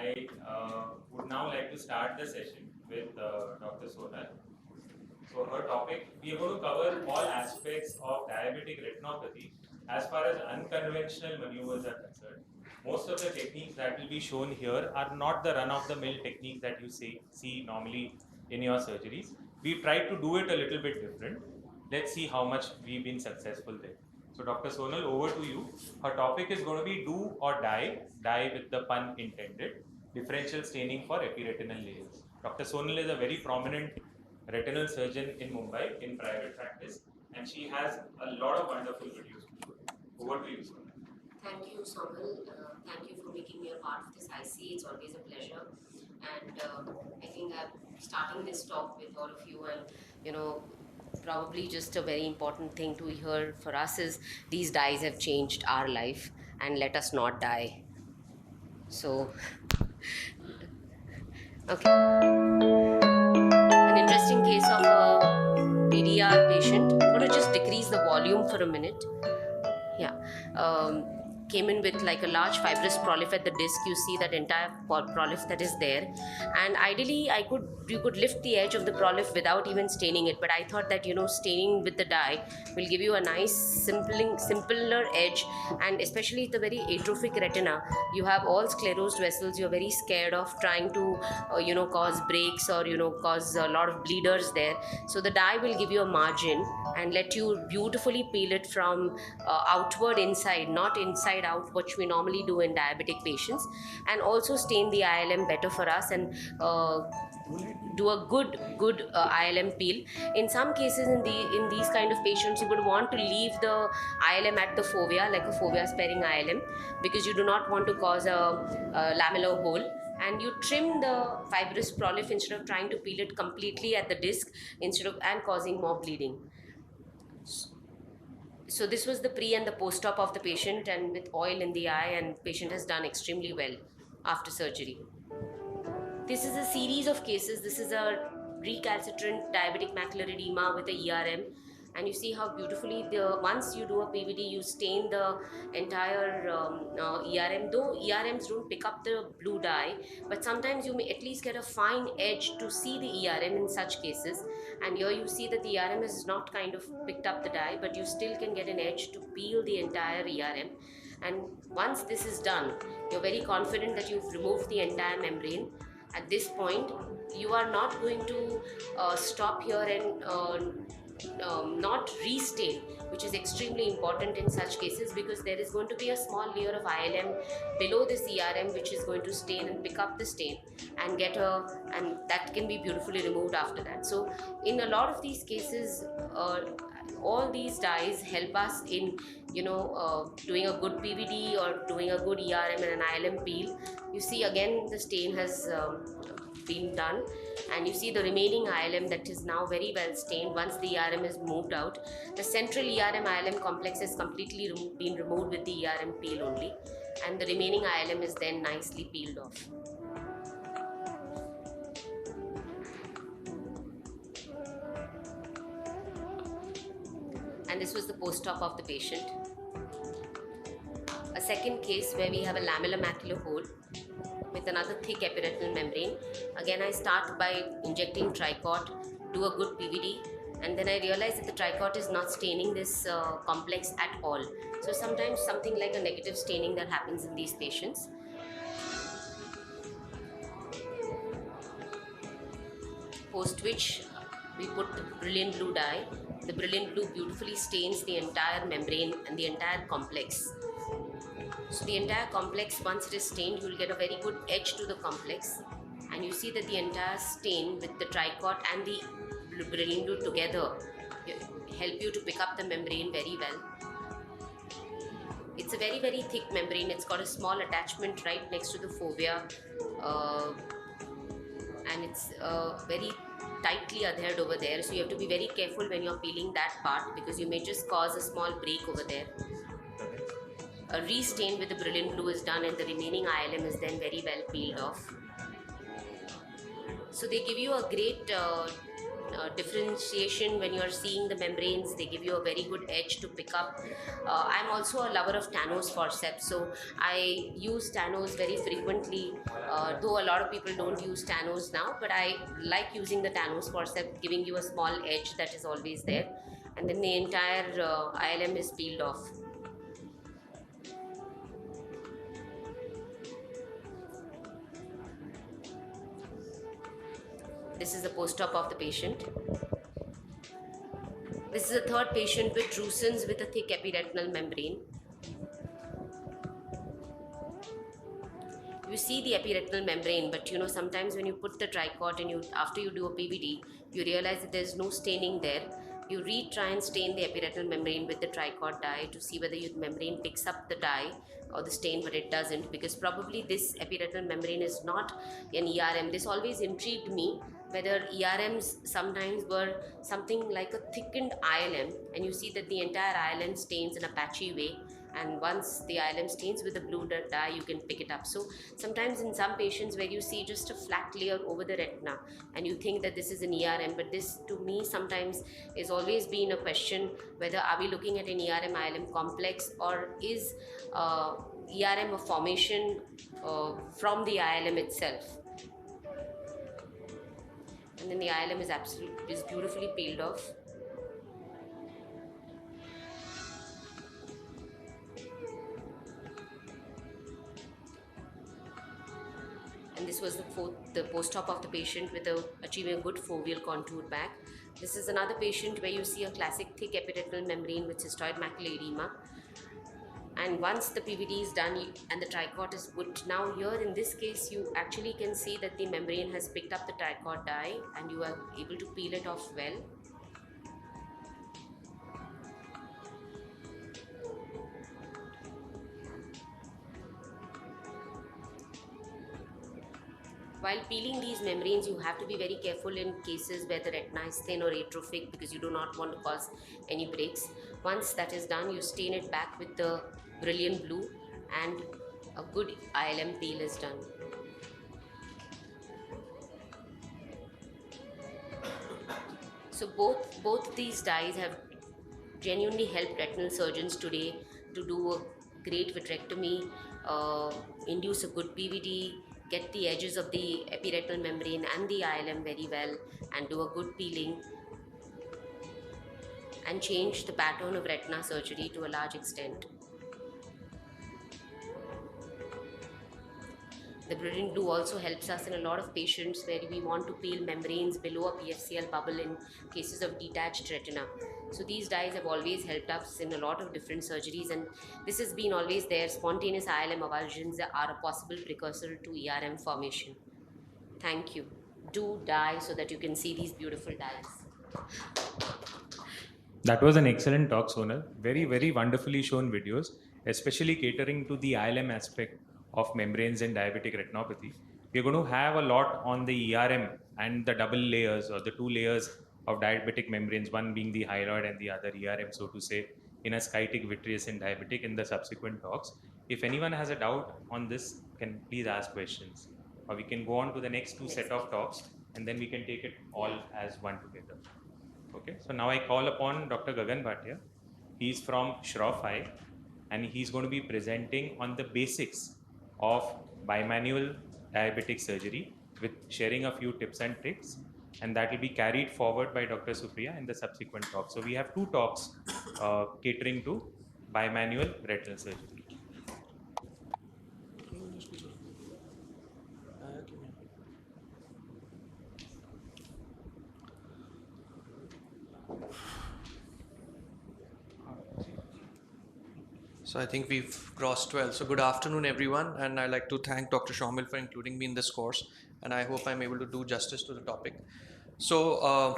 I would now like to start the session with Dr. Sonal. So her topic, we are going to cover all aspects of diabetic retinopathy as far as unconventional maneuvers are concerned. Most of the techniques that will be shown here are not the run-of-the-mill techniques that you see normally in your surgeries. We tried to do it a little bit different. Let's see how much we've been successful there. So Dr. Sonal, over to you. Her topic is going to be do or die with the pun intended, differential staining for epiretinal layers. Dr. Sonal is a very prominent retinal surgeon in Mumbai in private practice, and she has a lot of wonderful videos to show. Over to you, Sonal. Thank you, Saumil. Thank you for making me a part of this IC. It's always a pleasure. And I think I'm starting this talk with all of you, and probably just a very important thing to hear for us is these dyes have changed our life, and let us not die. So, okay. An interesting case of a PDR patient. I'm going to just decrease the volume for a minute. Yeah. Came in with like a large fibrous prolif at the disc. You see that entire prolif that is there, and ideally you could lift the edge of the prolif without even staining it, but I thought that staining with the dye will give you a nice simpler edge, and especially the very atrophic retina, you have all sclerosed vessels, you're very scared of trying to cause breaks or cause a lot of bleeders there. So the dye will give you a margin and let you beautifully peel it from outward inside, not inside out, which we normally do in diabetic patients, and also stain the ILM better for us, and do a good ILM peel. In some cases, in these kind of patients, you would want to leave the ILM at the fovea, like a fovea sparing ILM, because you do not want to cause a lamellar hole, and you trim the fibrous prolif instead of trying to peel it completely at the disc and causing more bleeding. So this was the pre and the post-op of the patient, and with oil in the eye, and patient has done extremely well after surgery. This is a series of cases. This is a recalcitrant diabetic macular edema with a ERM, and you see how beautifully once you do a PVD, you stain the entire ERM. Though ERMs don't pick up the blue dye, but sometimes you may at least get a fine edge to see the ERM in such cases. And here you see that the ERM has not kind of picked up the dye, but you still can get an edge to peel the entire ERM. And once this is done, you're very confident that you've removed the entire membrane. At this point, you are not going to stop here and not restain, which is extremely important in such cases, because there is going to be a small layer of ILM below this ERM which is going to stain and pick up the stain and and that can be beautifully removed after that. So in a lot of these cases, all these dyes help us in doing a good PVD or doing a good ERM and an ILM peel. You see again the stain has been done, and you see the remaining ILM that is now very well stained. Once the ERM is moved out, the central ERM ILM complex has completely been removed with the ERM peel only, and the remaining ILM is then nicely peeled off. And this was the post-op of the patient. A second case where we have a lamellar macular hole with another thick epiretinal membrane. Again, I start by injecting tricot, do a good PVD, and then I realize that the tricot is not staining this complex at all. So sometimes something like a negative staining that happens in these patients. Post which we put the brilliant blue dye. The brilliant blue beautifully stains the entire membrane and the entire complex. So the entire complex, once it is stained, you will get a very good edge to the complex, and you see that the entire stain with the tricot and the brilliant blue together help you to pick up the membrane very well. It's a very, very thick membrane. It's got a small attachment right next to the fovea, and it's very tightly adhered over there. So you have to be very careful when you're peeling that part, because you may just cause a small break over there. A restain with the brilliant blue is done, and the remaining ILM is then very well peeled off. So they give you a great differentiation when you're seeing the membranes. They give you a very good edge to pick up. I'm also a lover of Tanno's forceps, so I use Tanno's very frequently, though a lot of people don't use Tanno's now, but I like using the Tanno's forceps, giving you a small edge that is always there, and then the entire ILM is peeled off. This is the post-op of the patient. This is a third patient with drusen's with a thick epiretinal membrane. You see the epiretinal membrane, but sometimes when you put the tricot and after you do a PVD, you realize that there's no staining there. You try and stain the epiretinal membrane with the tricot dye to see whether your membrane picks up the dye or the stain, but it doesn't, because probably this epiretinal membrane is not an ERM. This always intrigued me, whether ERMs sometimes were something like a thickened ILM, and you see that the entire ILM stains in a patchy way, and once the ILM stains with the blue dye, you can pick it up. So sometimes in some patients where you see just a flat layer over the retina and you think that this is an ERM, but this to me sometimes is always been a question whether are we looking at an ERM ILM complex, or is ERM a formation from the ILM itself. And then the ILM is beautifully peeled off. And this was the post-op of the patient with achieving a good foveal contour back. This is another patient where you see a classic thick epiretinal membrane with cystoid macular edema. And once the PVD is done and the tricot is put, now here in this case you actually can see that the membrane has picked up the tricot dye and you are able to peel it off well. While peeling these membranes, you have to be very careful in cases where the retina is thin or atrophic, because you do not want to cause any breaks. Once that is done, you stain it back with the brilliant blue and a good ILM peel is done. So both these dyes have genuinely helped retinal surgeons today to do a great vitrectomy, induce a good PVD, get the edges of the epiretinal membrane and the ILM very well, and do a good peeling and change the pattern of retina surgery to a large extent. The brilliant blue also helps us in a lot of patients where we want to peel membranes below a PFCL bubble in cases of detached retina. So these dyes have always helped us in a lot of different surgeries, and this has been always there. Spontaneous ILM avulsions are a possible precursor to ERM formation. Thank you. Do dye so that you can see these beautiful dyes. That was an excellent talk, Sonal. Very, very wonderfully shown videos, especially catering to the ILM aspect of membranes and diabetic retinopathy. We're going to have a lot on the ERM and the double layers or the two layers of diabetic membranes, one being the hyaloid and the other ERM, so to say, in a skytic, vitreous and diabetic in the subsequent talks. If anyone has a doubt on this, can please ask questions. Or we can go on to the next two set of talks and then we can take it all as one together. Okay, so now I call upon Dr. Gagan Bhatia. He's from Shroff Eye and he's going to be presenting on the basics of bimanual diabetic surgery with sharing a few tips and tricks, and that will be carried forward by Dr. Supriya in the subsequent talks. So we have two talks catering to bimanual retinal surgery. So I think we've crossed 12. So good afternoon, everyone. And I'd like to thank Dr. Saumil for including me in this course. And I hope I'm able to do justice to the topic. So,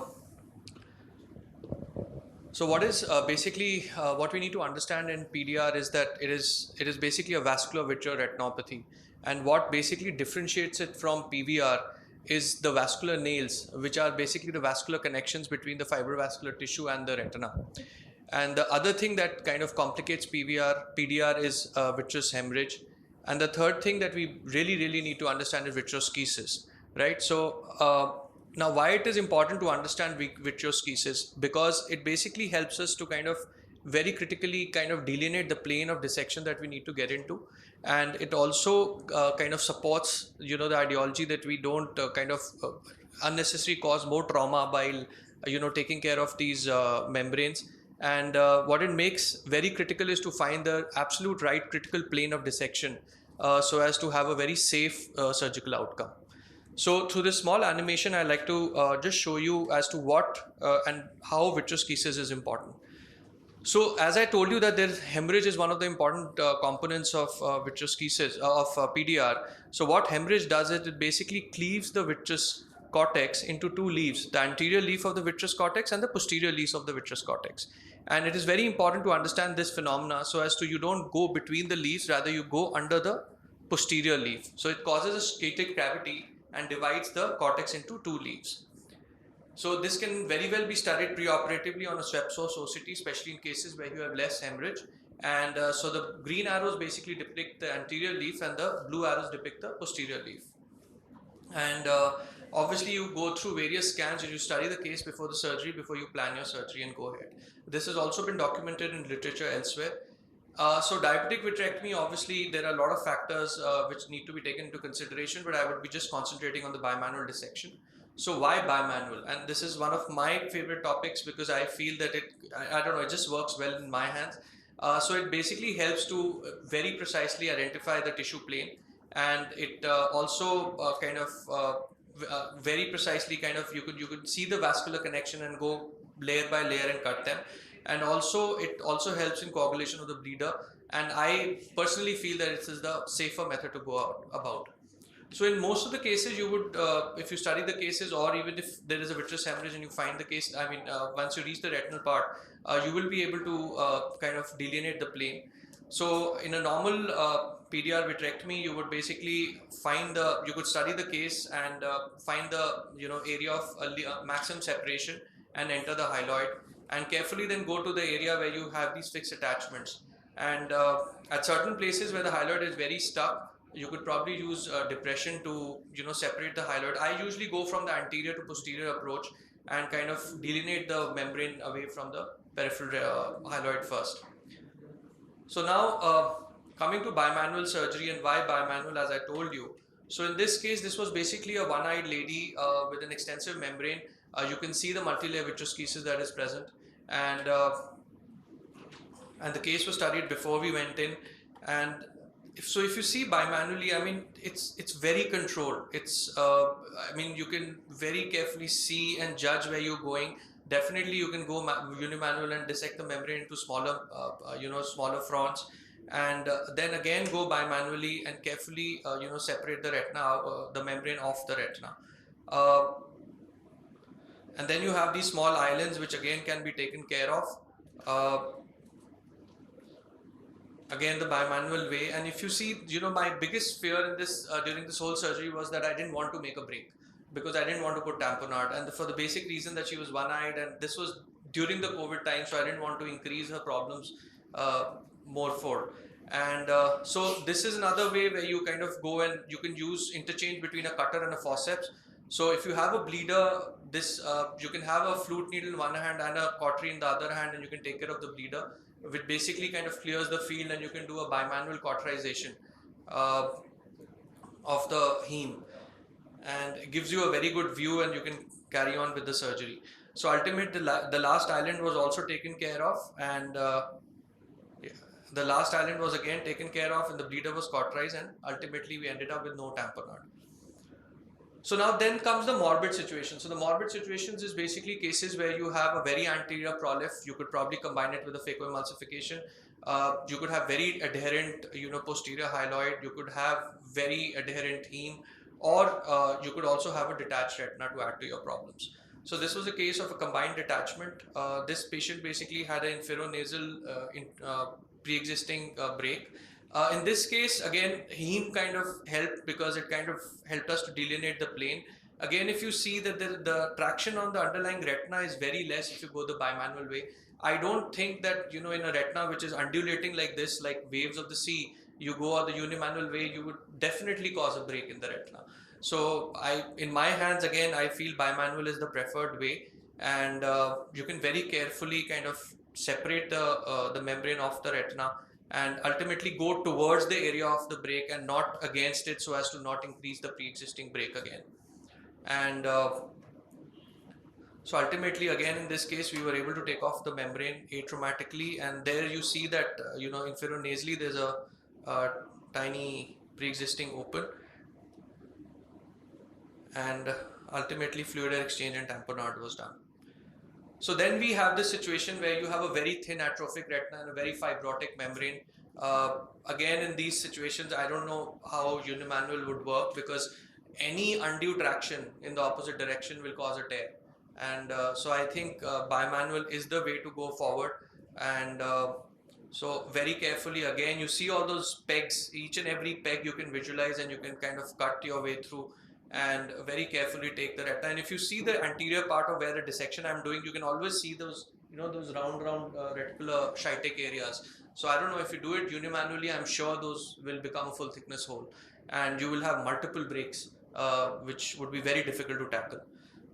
what is basically what we need to understand in PDR is that it is basically a vascular vitreous retinopathy. And what basically differentiates it from PVR is the vascular nails, which are basically the vascular connections between the fibrovascular tissue and the retina. And the other thing that kind of complicates PDR is vitreous hemorrhage. And the third thing that we really need to understand is vitreoschisis, right? So Now, why it is important to understand vitreoschisis? Because it basically helps us to kind of very critically kind of delineate the plane of dissection that we need to get into, and it also kind of supports, you know, the ideology that we don't kind of unnecessarily cause more trauma by you know, taking care of these membranes. And what it makes very critical is to find the absolute right critical plane of dissection, so as to have a very safe surgical outcome. So through this small animation, I like to just show you as to what and how vitreoschisis is important. So as I told you that there hemorrhage is one of the important components of vitreoschisis of PDR. So what hemorrhage does is it basically cleaves the vitreous cortex into two leaves, the anterior leaf of the vitreous cortex and the posterior leaves of the vitreous cortex. And it is very important to understand this phenomena so as to you don't go between the leaves, rather you go under the posterior leaf. So it causes a static cavity and divides the cortex into two leaves. So this can very well be studied preoperatively on a swept source OCT, especially in cases where you have less hemorrhage. And so the green arrows basically depict the anterior leaf and the blue arrows depict the posterior leaf. And obviously you go through various scans and you study the case before the surgery, before you plan your surgery and go ahead. This has also been documented in literature elsewhere. So diabetic vitrectomy, obviously there are a lot of factors which need to be taken into consideration, but I would be just concentrating on the bimanual dissection. So why bimanual? And this is one of my favorite topics because I feel that I don't know, it just works well in my hands. So it basically helps to very precisely identify the tissue plane, and it also kind of very precisely kind of you could see the vascular connection and go layer by layer and cut them. And also it also helps in coagulation of the bleeder, and I personally feel that it is the safer method to go about. So in most of the cases you would, if you study the cases, or even if there is a vitreous hemorrhage and you find the case, I mean once you reach the retinal part, you will be able to kind of delineate the plane. So in a normal PDR vitrectomy, you would basically find you could study the case and find the area of maximum separation and enter the hyaloid, and carefully then go to the area where you have these fixed attachments. And at certain places where the hyaloid is very stuck, you could probably use depression to separate the hyaloid. I usually go from the anterior to posterior approach and kind of delineate the membrane away from the peripheral hyaloid first. So now coming to bimanual surgery and why bimanual, as I told you. So in this case, this was basically a one-eyed lady with an extensive membrane. You can see the multi-layer vitreoschisis that is present, and the case was studied before we went in. And if you see bimanually, I mean it's very controlled. It's I mean you can very carefully see and judge where you're going. Definitely you can go unimanual and dissect the membrane into smaller smaller fronts, and then again go bimanually and carefully separate the retina, the membrane off the retina. And then you have these small islands which again can be taken care of. Again the bimanual way. And if you see, my biggest fear in this during this whole surgery was that I didn't want to make a break, because I didn't want to put tamponade, and for the basic reason that she was one-eyed, and this was during the COVID time, so I didn't want to increase her problems morefold. And so this is another way where you kind of go and you can use interchange between a cutter and a forceps. So if you have a bleeder, you can have a flute needle in one hand and a cautery in the other hand, and you can take care of the bleeder, which basically kind of clears the field, and you can do a bimanual cauterization of the heme, and it gives you a very good view, and you can carry on with the surgery. So ultimately the last island was also taken care of, and the last island was again taken care of, and the bleeder was cauterized, and ultimately we ended up with no tamponade. So now then comes the morbid situation. So the morbid situations is basically cases where you have a very anterior prolif. You could probably combine it with a phacoemulsification. You could have very adherent posterior hyaloid. You could have very adherent heme, or you could also have a detached retina to add to your problems. So this was a case of a combined detachment. This patient basically had an inferonasal pre-existing break. In this case, again, heme kind of helped because it kind of helped us to delineate the plane. Again, if you see that the traction on the underlying retina is very less if you go the bimanual way. I don't think that in a retina which is undulating like this, like waves of the sea, you go the unimanual way, you would definitely cause a break in the retina. So in my hands, again, I feel bimanual is the preferred way, and you can very carefully kind of separate the membrane of the retina and ultimately go towards the area of the break and not against it, so as to not increase the pre-existing break again. And so ultimately, again, in this case, we were able to take off the membrane atraumatically, and there you see that inferonasally there's a tiny pre-existing open, and ultimately fluid exchange and tamponade was done. So then we have this situation where you have a very thin atrophic retina and a very fibrotic membrane. Again, in these situations, I don't know how unimanual would work, because any undue traction in the opposite direction will cause a tear. And so I think bimanual is the way to go forward. And so very carefully, again, you see all those pegs, each and every peg you can visualize, and you can kind of cut your way through and very carefully take the retina. And if you see the anterior part of where the dissection I'm doing, you can always see those, those round reticular shitic areas. So I don't know, if you do it unimanually, I'm sure those will become a full thickness hole, and you will have multiple breaks, which would be very difficult to tackle.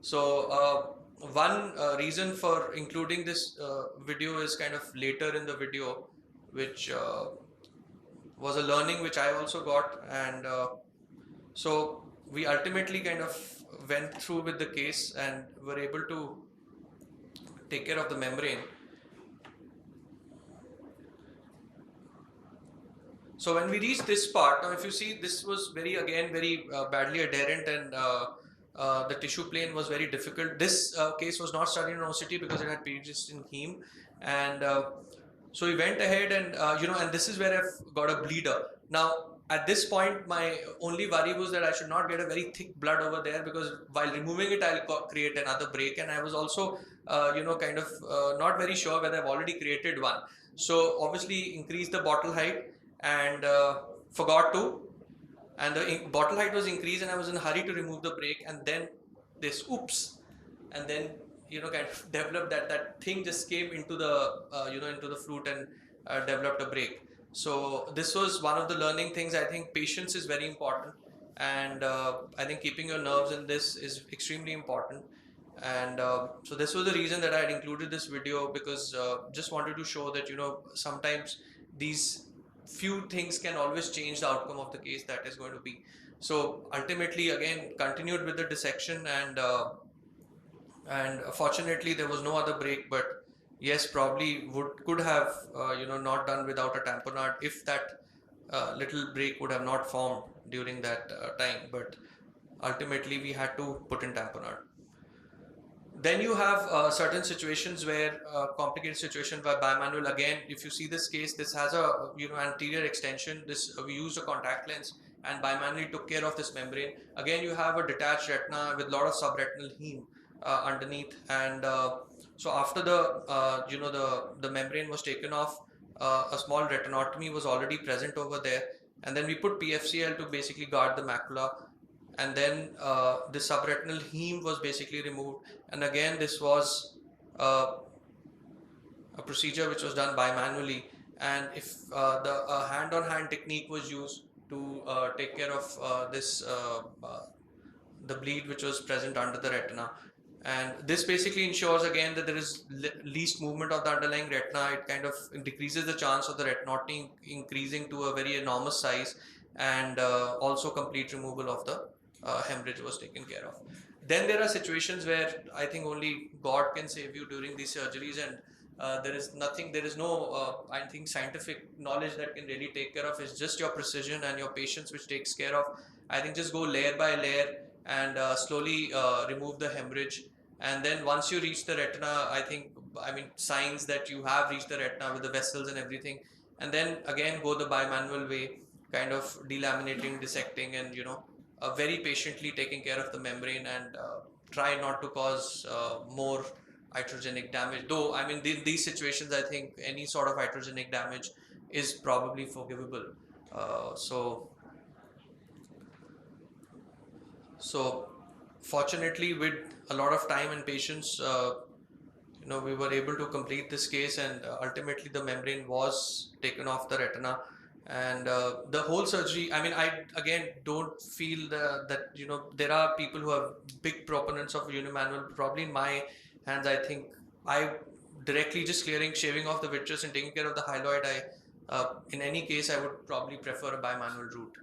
So one reason for including this video is kind of later in the video, which was a learning which I also got. And so we ultimately kind of went through with the case and were able to take care of the membrane. So when we reached this part, now if you see, this was very badly adherent, and the tissue plane was very difficult. This case was not studied in OCT because it had pre-existing heme, and so we went ahead and and this is where I've got a bleeder. Now at this point, my only worry was that I should not get a very thick blood over there, because while removing it, I'll create another break. And I was also, kind of not very sure whether I've already created one. So obviously increased the bottle height and forgot to. And the bottle height was increased, and I was in a hurry to remove the break. And then this, oops, and then, kind of developed that thing just came into the, into the flute and developed a break. So this was one of the learning things. I think patience is very important, and I think keeping your nerves in this is extremely important. And so this was the reason that I had included this video, because just wanted to show that sometimes these few things can always change the outcome of the case that is going to be. So ultimately, again, continued with the dissection, and fortunately there was no other break, but yes, probably could have not done without a tamponade if that little break would have not formed during that time. But ultimately we had to put in tamponade. Then you have certain situations where complicated situation by bimanual. Again, if you see this case, this has a anterior extension. This we used a contact lens and bimanually took care of this membrane. Again, you have a detached retina with a lot of subretinal heme underneath, and so after the membrane was taken off, a small retinotomy was already present over there, and then we put PFCL to basically guard the macula, and then the subretinal heme was basically removed. And again, this was a procedure which was done bimanually, and if the hand-on-hand technique was used to take care of the bleed which was present under the retina. And this basically ensures again that there is least movement of the underlying retina. It kind of decreases the chance of the retinotomy increasing to a very enormous size, and also complete removal of the hemorrhage was taken care of. Then there are situations where I think only God can save you during these surgeries, and there is no I think scientific knowledge that can really take care of. It's just your precision and your patience which takes care of. I think just go layer by layer and slowly remove the hemorrhage, and then once you reach the retina, I mean signs that you have reached the retina with the vessels and everything, and then again go the bimanual way, kind of delaminating, dissecting, and very patiently taking care of the membrane, and try not to cause more iatrogenic damage. Though I mean these situations, I think any sort of iatrogenic damage is probably forgivable. So fortunately, with a lot of time and patience, we were able to complete this case, and ultimately the membrane was taken off the retina, And the whole surgery, I mean, I again don't feel that there are people who are big proponents of unimanual. Probably in my hands, I think I directly just shaving off the vitreous and taking care of the hyaloid. In any case, I would probably prefer a bimanual route.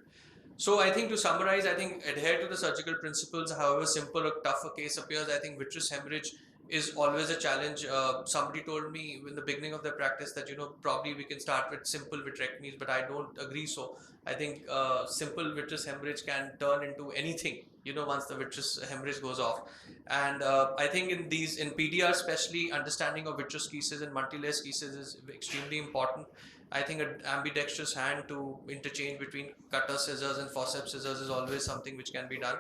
So I think, to summarize, I think adhere to the surgical principles, however simple or tough a case appears. I think vitreous hemorrhage is always a challenge. Somebody told me in the beginning of their practice that probably we can start with simple vitrectomies, but I don't agree. So I think simple vitreous hemorrhage can turn into anything, once the vitreous hemorrhage goes off. And I think in PDR especially, understanding of vitreous schisis and multilayer schisis is extremely important. I think an ambidextrous hand to interchange between cutter scissors and forceps scissors is always something which can be done.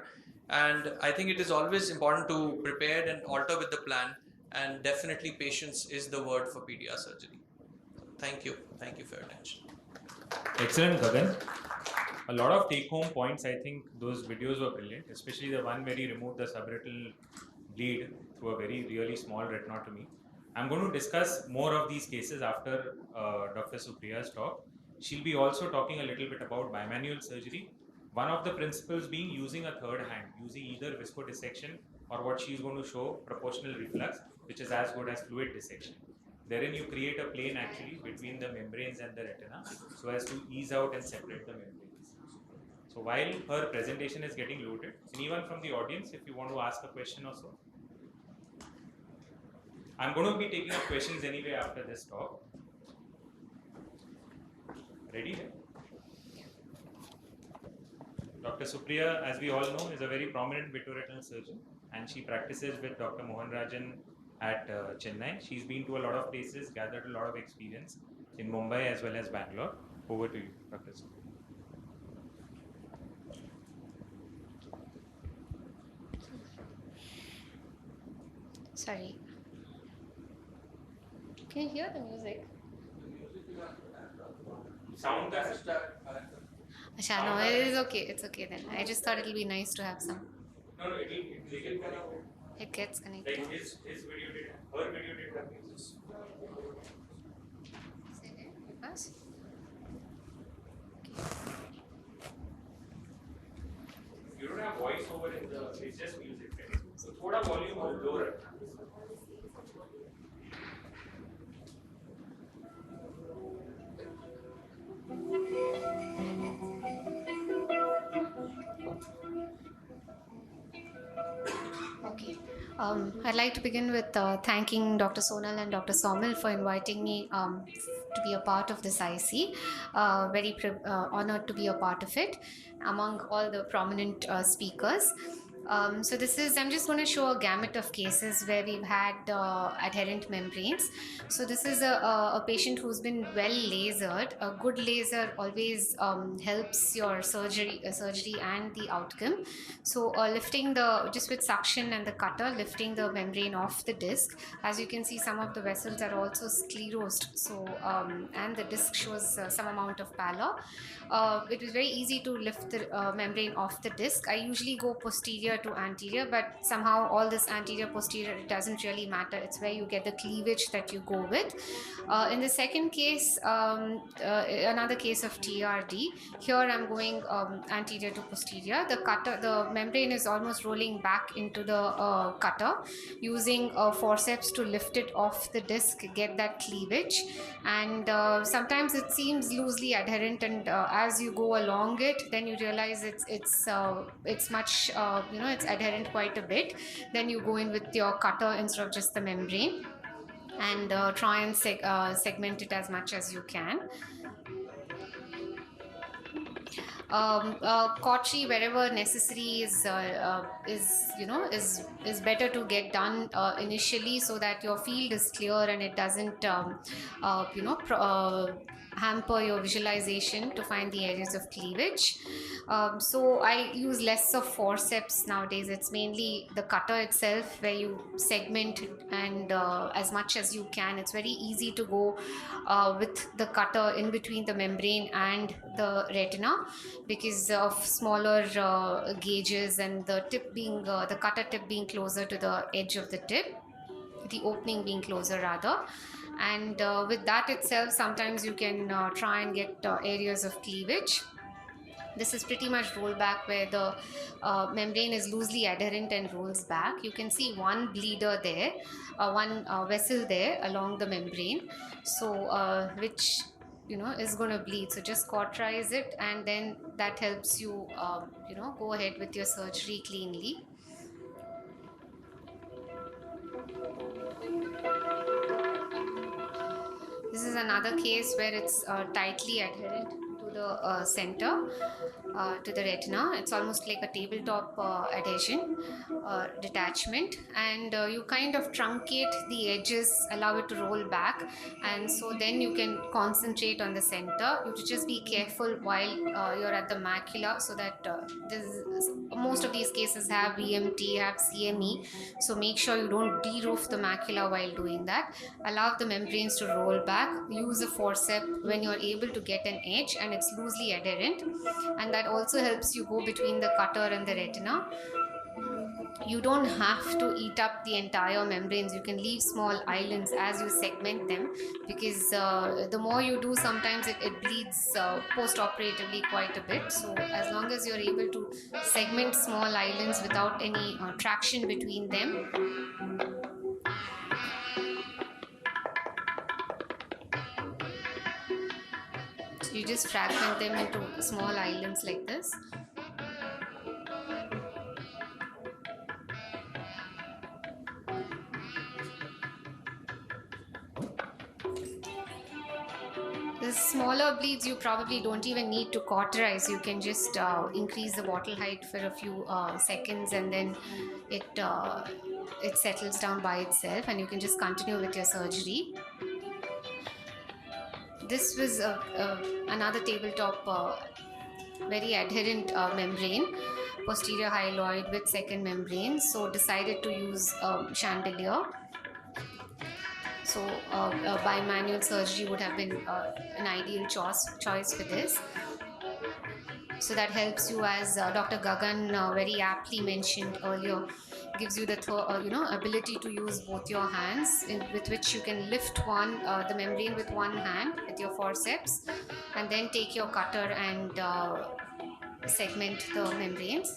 And I think it is always important to prepare and alter with the plan. And definitely patience is the word for PDR surgery. Thank you. Thank you for your attention. Excellent, Gagan. A lot of take-home points. I think those videos were brilliant, especially the one where he removed the subretinal bleed through a really small retinotomy. I'm going to discuss more of these cases after Dr. Supriya's talk. She'll be also talking a little bit about bimanual surgery. One of the principles being using a third hand, using either viscodissection or what she's going to show, proportional reflux, which is as good as fluid dissection. Therein you create a plane actually between the membranes and the retina so as to ease out and separate the membranes. So while her presentation is getting loaded, anyone from the audience, if you want to ask a question or so? I'm going to be taking up questions anyway after this talk. Ready? Dr. Supriya, as we all know, is a very prominent vitreoretinal surgeon, and she practices with Dr. Mohan Rajan at Chennai. She's been to a lot of places, gathered a lot of experience in Mumbai as well as Bangalore. Over to you, Dr. Supriya. Sorry. Can you hear the music? Sound test. Asha, no, it is okay. It's okay then. I just thought it'll be nice to have some. No, it gets connected. It gets connected. Like his video did, her video did that. Say it, you pass? You don't have voice over in the, it's just music, right? So thoda volume और low रखना. Okay. I'd like to begin with thanking Dr. Sonal and Dr. Saumil for inviting me to be a part of this IC. Very honored to be a part of it among all the prominent speakers. So this is, I'm just going to show a gamut of cases where we've had adherent membranes. So this is a patient who's been well lasered. A good laser always helps your surgery and the outcome. So lifting just with suction and the cutter, lifting the membrane off the disc. As you can see, some of the vessels are also sclerosed. So and the disc shows some amount of pallor. It was very easy to lift the membrane off the disc. I usually go posterior to anterior, but somehow all this anterior posterior, it doesn't really matter. It's where you get the cleavage that you go with. In the second case, another case of TRD, here I'm going anterior to posterior. The membrane is almost rolling back into the cutter, using forceps to lift it off the disc, get that cleavage. And sometimes it seems loosely adherent, and as you go along it, then you realize it's much it's adherent quite a bit. Then you go in with your cutter instead of just the membrane, and try and segment it as much as you can. Cautery wherever necessary is better to get done initially, so that your field is clear and it doesn't hamper your visualization to find the areas of cleavage. So I use less of forceps nowadays. It's mainly the cutter itself where you segment and as much as you can. It's very easy to go with the cutter in between the membrane and the retina, because of smaller gauges and the tip being the cutter tip being closer to the edge of the tip, the opening being closer rather. And with that itself, sometimes you can try and get areas of cleavage. This is pretty much rollback, where the membrane is loosely adherent and rolls back. You can see one bleeder there, one vessel there along the membrane, so which is going to bleed. So just cauterize it, and then that helps you go ahead with your surgery cleanly. This is another case where it's tightly adherent to the center, to the retina. It's almost like a tabletop adhesion, detachment, and you kind of truncate the edges, allow it to roll back, and so then you can concentrate on the center. You have to just be careful while you're at the macula, so that most of these cases have VMT, have CME, so make sure you don't de-roof the macula while doing that. Allow the membranes to roll back. Use a forceps when you're able to get an edge and it's loosely adherent, and that also helps you go between the cutter and the retina. You don't have to eat up the entire membranes. You can leave small islands as you segment them, because the more you do, sometimes it bleeds post-operatively quite a bit. So as long as you're able to segment small islands without any traction between them, so you just fragment them into small islands like this. The smaller bleeds you probably don't even need to cauterize. You can just increase the bottle height for a few seconds, and then it settles down by itself, and you can just continue with your surgery. This was another tabletop very adherent membrane, posterior hyaloid with second membrane, so decided to use chandelier. So bimanual surgery would have been an ideal choice for this. So that helps you, as Dr. Gagan very aptly mentioned earlier, gives you the ability to use both your hands, with which you can lift the membrane with one hand with your forceps, and then take your cutter and segment the membranes.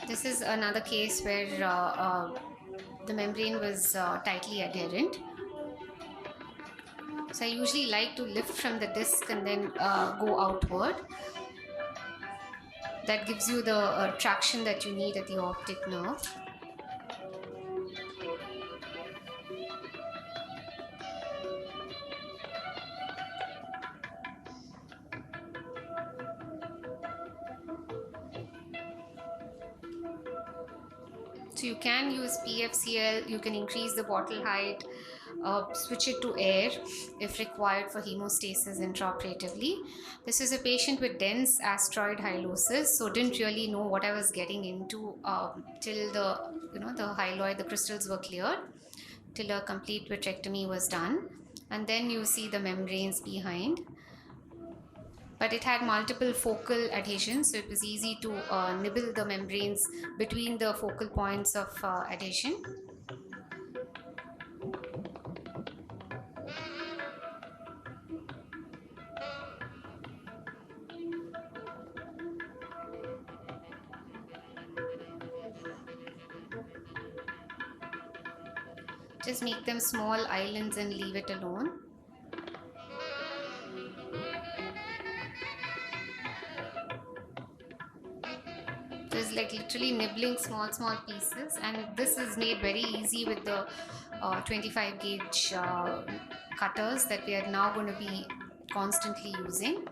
This is another case where the membrane was tightly adherent. So I usually like to lift from the disc and then go outward. That gives you the traction that you need at the optic nerve. So you can use PFCL, you can increase the bottle height, switch it to air if required for hemostasis intraoperatively. This is a patient with dense astroid hyalosis, so didn't really know what I was getting into till the hyaloid, the crystals were cleared, till a complete vitrectomy was done, and then you see the membranes behind. But it had multiple focal adhesions, so it was easy to nibble the membranes between the focal points of adhesion. Just make them small islands and leave it alone. Just like literally nibbling small pieces, and this is made very easy with the 25 gauge cutters that we are now going to be constantly using.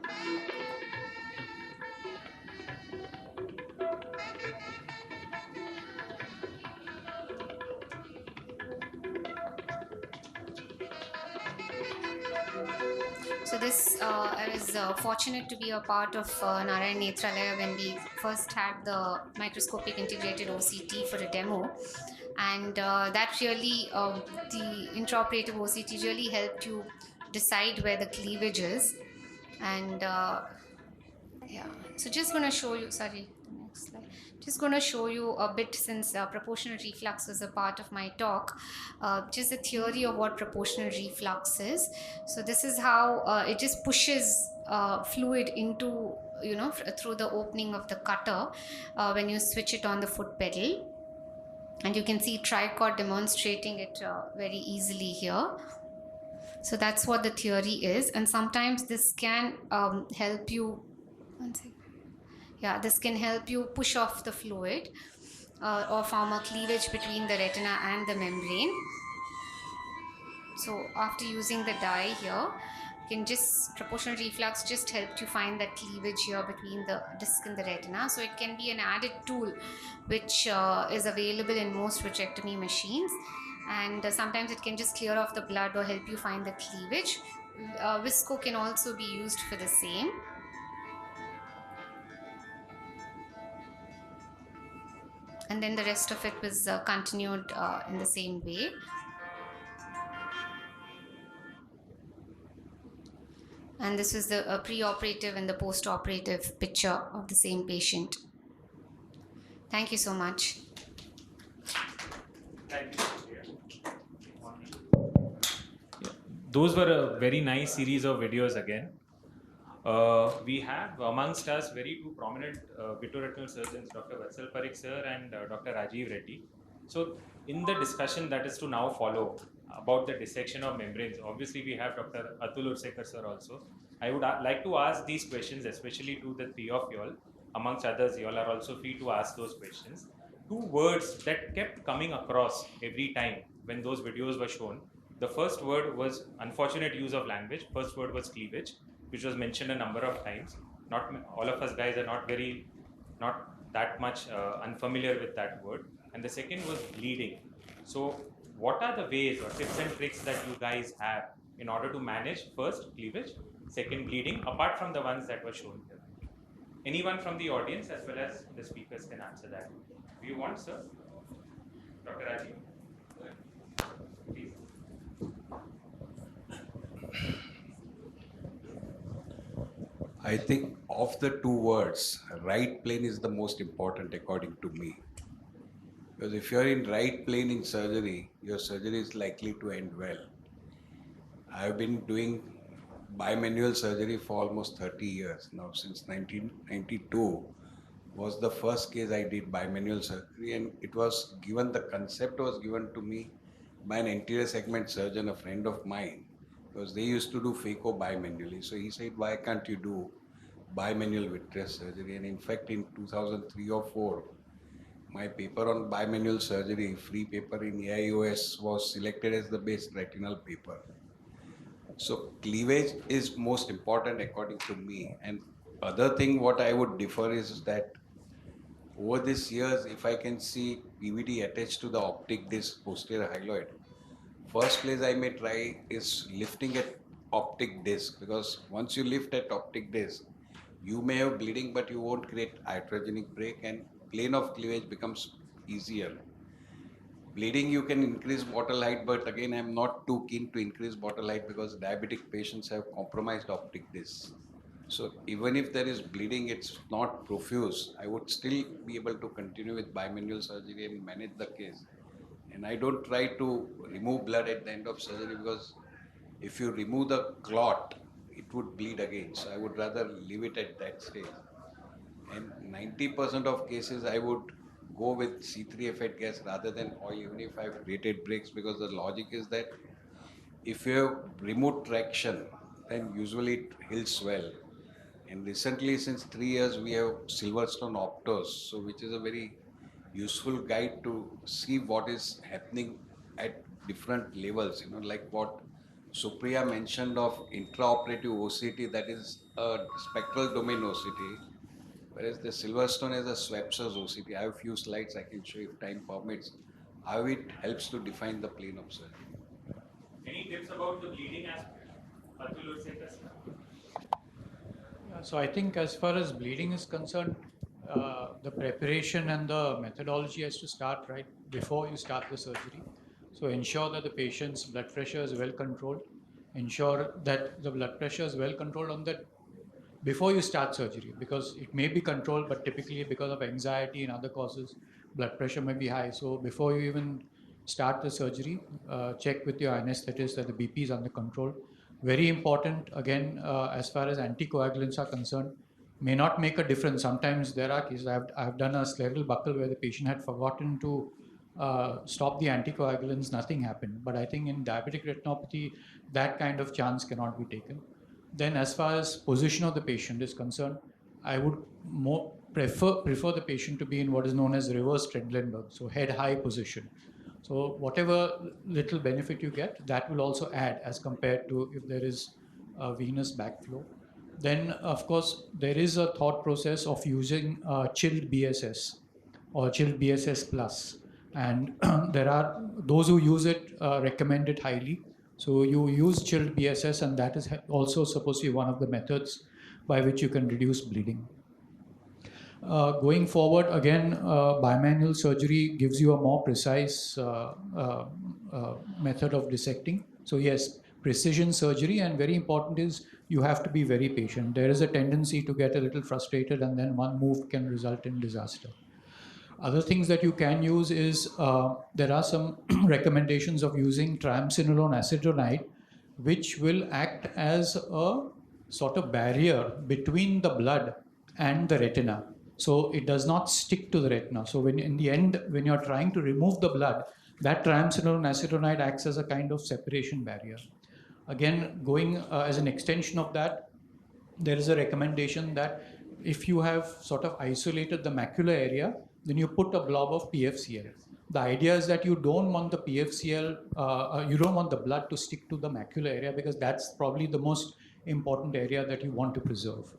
So this, I was fortunate to be a part of Narayan Netralaya when we first had the microscopic integrated OCT for a demo, and that really, the intraoperative OCT really helped you decide where the cleavage is, and yeah. So just going to show you, sorry, the next slide. Just going to show you a bit, since proportional reflux was a part of my talk, just the theory of what proportional reflux is. So this is how it just pushes fluid into, through the opening of the cutter when you switch it on the foot pedal. And you can see Tricot demonstrating it very easily here. So that's what the theory is. And sometimes this can help you, one second. Yeah, this can help you push off the fluid or form a cleavage between the retina and the membrane. So after using the dye here, you can just, proportional reflux just helped you find that cleavage here between the disc and the retina. So it can be an added tool which is available in most vitrectomy machines. And sometimes it can just clear off the blood or help you find the cleavage. Visco can also be used for the same. And then the rest of it was continued in the same way. And this is the pre-operative and the post-operative picture of the same patient. Thank you so much. Thank you. Those were a very nice series of videos again. We have amongst us very two prominent vitreoretinal surgeons, Dr. Vatsal Parikh sir and Dr. Rajiv Reddy. So in the discussion that is to now follow about the dissection of membranes, obviously we have Dr. Atul Ursekar sir also. I would like to ask these questions, especially to the three of you all. Amongst others, you all are also free to ask those questions. Two words that kept coming across every time when those videos were shown. The first word was unfortunate use of language. First word was cleavage, which was mentioned a number of times. Not all of us guys are not that much unfamiliar with that word. And the second was bleeding. So what are the ways or tips and tricks that you guys have in order to manage first cleavage, second bleeding, apart from the ones that were shown here? Anyone from the audience as well as the speakers can answer that. Do you want, sir? Dr. Rajiv? Please. I think of the two words, right plane is the most important according to me. Because if you're in right plane in surgery, your surgery is likely to end well. I've been doing bimanual surgery for almost 30 years now. Since 1992 was the first case I did bimanual surgery, and it was given, the concept was given to me by an anterior segment surgeon, a friend of mine, because they used to do phaco bimanually. So he said, why can't you do bimanual vitreous surgery? And in fact, in 2003 or 4, my paper on bimanual surgery, free paper in AIOS, was selected as the best retinal paper. So cleavage is most important according to me. And other thing what I would differ is that over these years, if I can see PVD attached to the optic disc posterior hyaloid, first place I may try is lifting at optic disc, because once you lift at optic disc, you may have bleeding, but you won't create iatrogenic break, and plane of cleavage becomes easier. Bleeding, you can increase bottle height, but again, I'm not too keen to increase bottle height because diabetic patients have compromised optic discs. So even if there is bleeding, it's not profuse, I would still be able to continue with bimanual surgery and manage the case. And I don't try to remove blood at the end of surgery, because if you remove the clot, it would bleed again. So I would rather leave it at that stage. And 90% of cases, I would go with C3F8 gas rather than oil, even if I've created breaks, because the logic is that if you have removed traction, then usually it heals well. And recently, since 3 years, we have Silverstone Optos, so which is a very useful guide to see what is happening at different levels. Like what Supriya mentioned of intraoperative OCT, that is a spectral domain OCT, whereas the Silverstone is a Swepser's OCT. I have a few slides I can show if time permits, how it helps to define the plane of surgery. Any tips about the bleeding aspect? Atul would say Krishna. Yeah, so I think as far as bleeding is concerned, the preparation and the methodology has to start right before you start the surgery. So ensure that the patient's blood pressure is well controlled. Ensure that the blood pressure is well controlled on the before you start surgery, because it may be controlled, but typically because of anxiety and other causes, blood pressure may be high. So before you even start the surgery, check with your anesthetist that the BP is under control. Very important, again, as far as anticoagulants are concerned, may not make a difference. Sometimes there are cases, I've done a scleral buckle where the patient had forgotten to stop the anticoagulants, nothing happened. But I think in diabetic retinopathy, that kind of chance cannot be taken. Then as far as position of the patient is concerned, I would more prefer the patient to be in what is known as reverse Trendelenburg, so head high position. So whatever little benefit you get, that will also add as compared to if there is a venous backflow. Then of course there is a thought process of using chilled BSS or chilled BSS plus, and there are those who use it recommend it highly. So you use chilled BSS, and that is also supposed to be one of the methods by which you can reduce bleeding. Going forward, again, bimanual surgery gives you a more precise method of dissecting. So yes, precision surgery, and very important is you have to be very patient. There is a tendency to get a little frustrated, and then one move can result in disaster. Other things that you can use is there are some recommendations of using triamcinolone acetonide, which will act as a sort of barrier between the blood and the retina. So it does not stick to the retina. So when in the end, when you're trying to remove the blood, that triamcinolone acetonide acts as a kind of separation barrier. Again, going as an extension of that, there is a recommendation that if you have sort of isolated the macular area, then you put a blob of PFCL. The idea is that you don't want the PFCL, you don't want the blood to stick to the macular area, because that's probably the most important area that you want to preserve.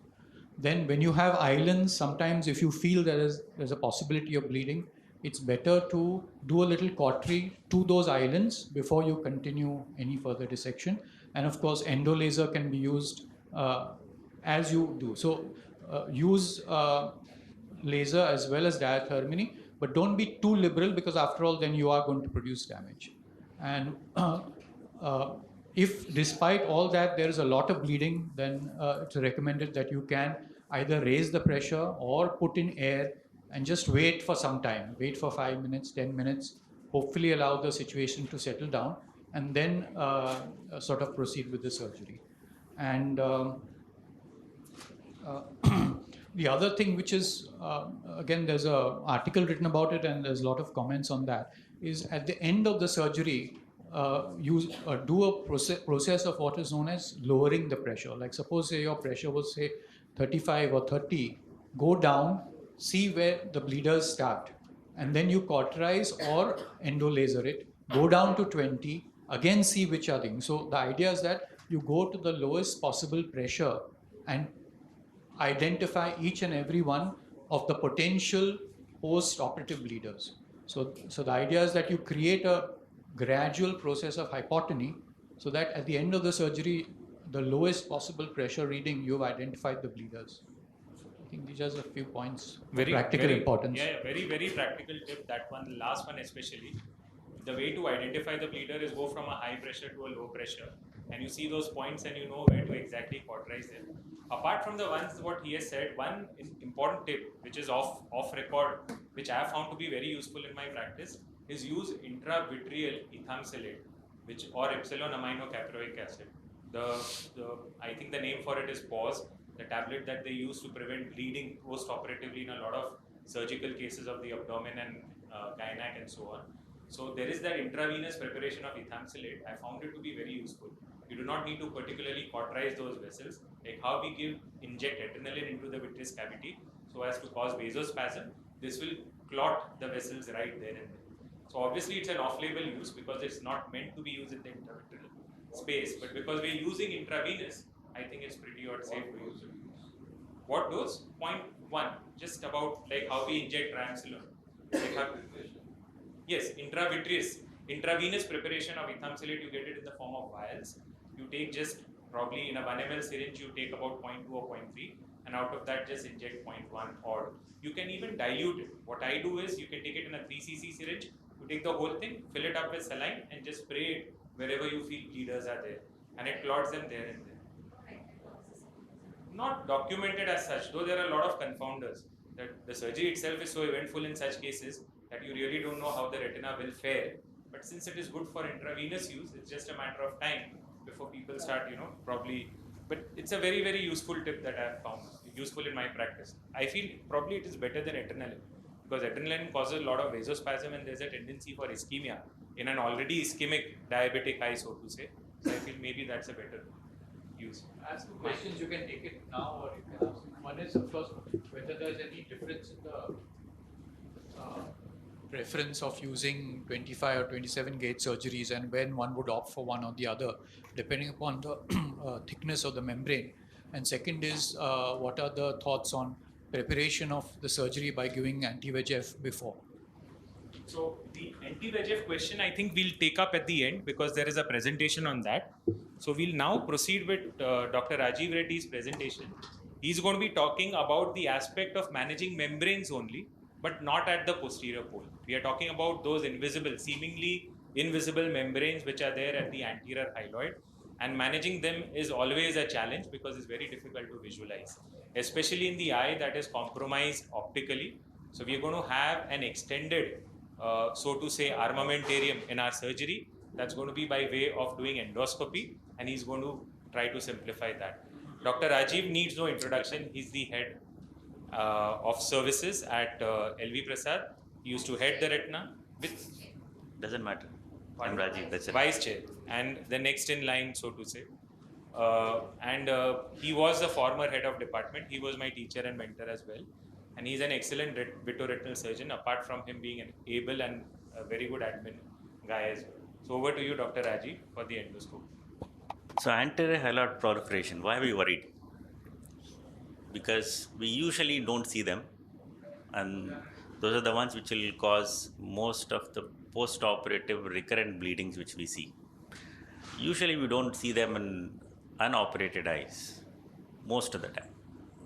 Then when you have islands, sometimes if you feel there's a possibility of bleeding, it's better to do a little cautery to those islands before you continue any further dissection. And of course, endolaser can be used as you do. So use laser as well as diathermy, but don't be too liberal, because after all, then you are going to produce damage. And if despite all that there is a lot of bleeding, then it's recommended that you can either raise the pressure or put in air and just wait for some time. Wait for 5 minutes, 10 minutes, hopefully allow the situation to settle down, and then sort of proceed with the surgery. And the other thing, which is, again, there's an article written about it and there's a lot of comments on that, is at the end of the surgery, you do a process of what is known as lowering the pressure. Like suppose say your pressure was say 35 or 30, go down, see where the bleeders start, and then you cauterize or endolaser it, go down to 20, again see which are things. So the idea is that you go to the lowest possible pressure and identify each and every one of the potential post-operative bleeders. So the idea is that you create a gradual process of hypotony, so that at the end of the surgery, the lowest possible pressure reading, you've identified the bleeders. I think these are a few points of practical importance. Yeah, very practical tip. That one, the last one especially. The way to identify the bleeder is go from a high pressure to a low pressure, and you see those points and you know where to exactly cauterize them. Apart from the ones what he has said, one important tip which is off record, which I have found to be very useful in my practice, is use intravitreal ethamsalate, which or epsilon aminocaproic acid. I think the name for it is PAUSE, the tablet that they use to prevent bleeding post-operatively in a lot of surgical cases of the abdomen and gynac and so on. So there is that intravenous preparation of ethamsalate. I found it to be very useful. You do not need to particularly cauterize those vessels, like how we inject adrenaline into the vitreous cavity so as to cause vasospasm. This will clot the vessels right there and then. So obviously it's an off-label use because it's not meant to be used in the intravitreal space, but because we're using intravenous, I think it's pretty safe to use it. What dose? 0.1, just about like how we inject triamcinolone. Yes, intravenous preparation of ethamsalate, you get it in the form of vials. You take just Probably in a 1 ml syringe, you take about 0.2 or 0.3, and out of that, just inject 0.1 or you can even dilute it. What I do is you can take it in a 3 cc syringe, you take the whole thing, fill it up with saline, and just spray it wherever you feel bleeders are there, and it clots them there and there. Not documented as such, though there are a lot of confounders. That the surgery itself is so eventful in such cases that you really don't know how the retina will fare. But since it is good for intravenous use, it's just a matter of time before people start, probably. But it's a very, very useful tip that I have found, useful in my practice. I feel probably it is better than adrenaline because adrenaline causes a lot of vasospasm and there's a tendency for ischemia in an already ischemic diabetic eye, so to say. So I feel maybe that's a better use. Ask some questions, you can take it now or you can ask. One is, of course, whether there's any difference in the preference of using 25 or 27 gauge surgeries and when one would opt for one or the other, depending upon the thickness of the membrane. And second is, what are the thoughts on preparation of the surgery by giving anti-VEGF before? So the anti-VEGF question I think we'll take up at the end because there is a presentation on that. So we'll now proceed with Dr. Rajiv Reddy's presentation. He's going to be talking about the aspect of managing membranes only, but not at the posterior pole. We are talking about those invisible, seemingly invisible membranes which are there at the anterior hyaloid, and managing them is always a challenge because it's very difficult to visualize, especially in the eye that is compromised optically. So we are going to have an extended so to say armamentarium in our surgery. That's going to be by way of doing endoscopy, and he's going to try to simplify that. Dr. Rajiv needs no introduction. He's the head of services at LV Prasad. He used to head the retina with Doesn't matter. I'm Rajiv, that's it. vice chair and the next in line, so to say. He was the former head of department. He was my teacher and mentor as well. And he's an excellent vitreoretinal surgeon, apart from him being an able and a very good admin guy as well. So over to you, Dr. Rajiv, for the endoscope. So anterior hyaloid proliferation, why are we worried? Because we usually don't see them, and those are the ones which will cause most of the post-operative recurrent bleedings which we see. Usually we don't see them in unoperated eyes most of the time.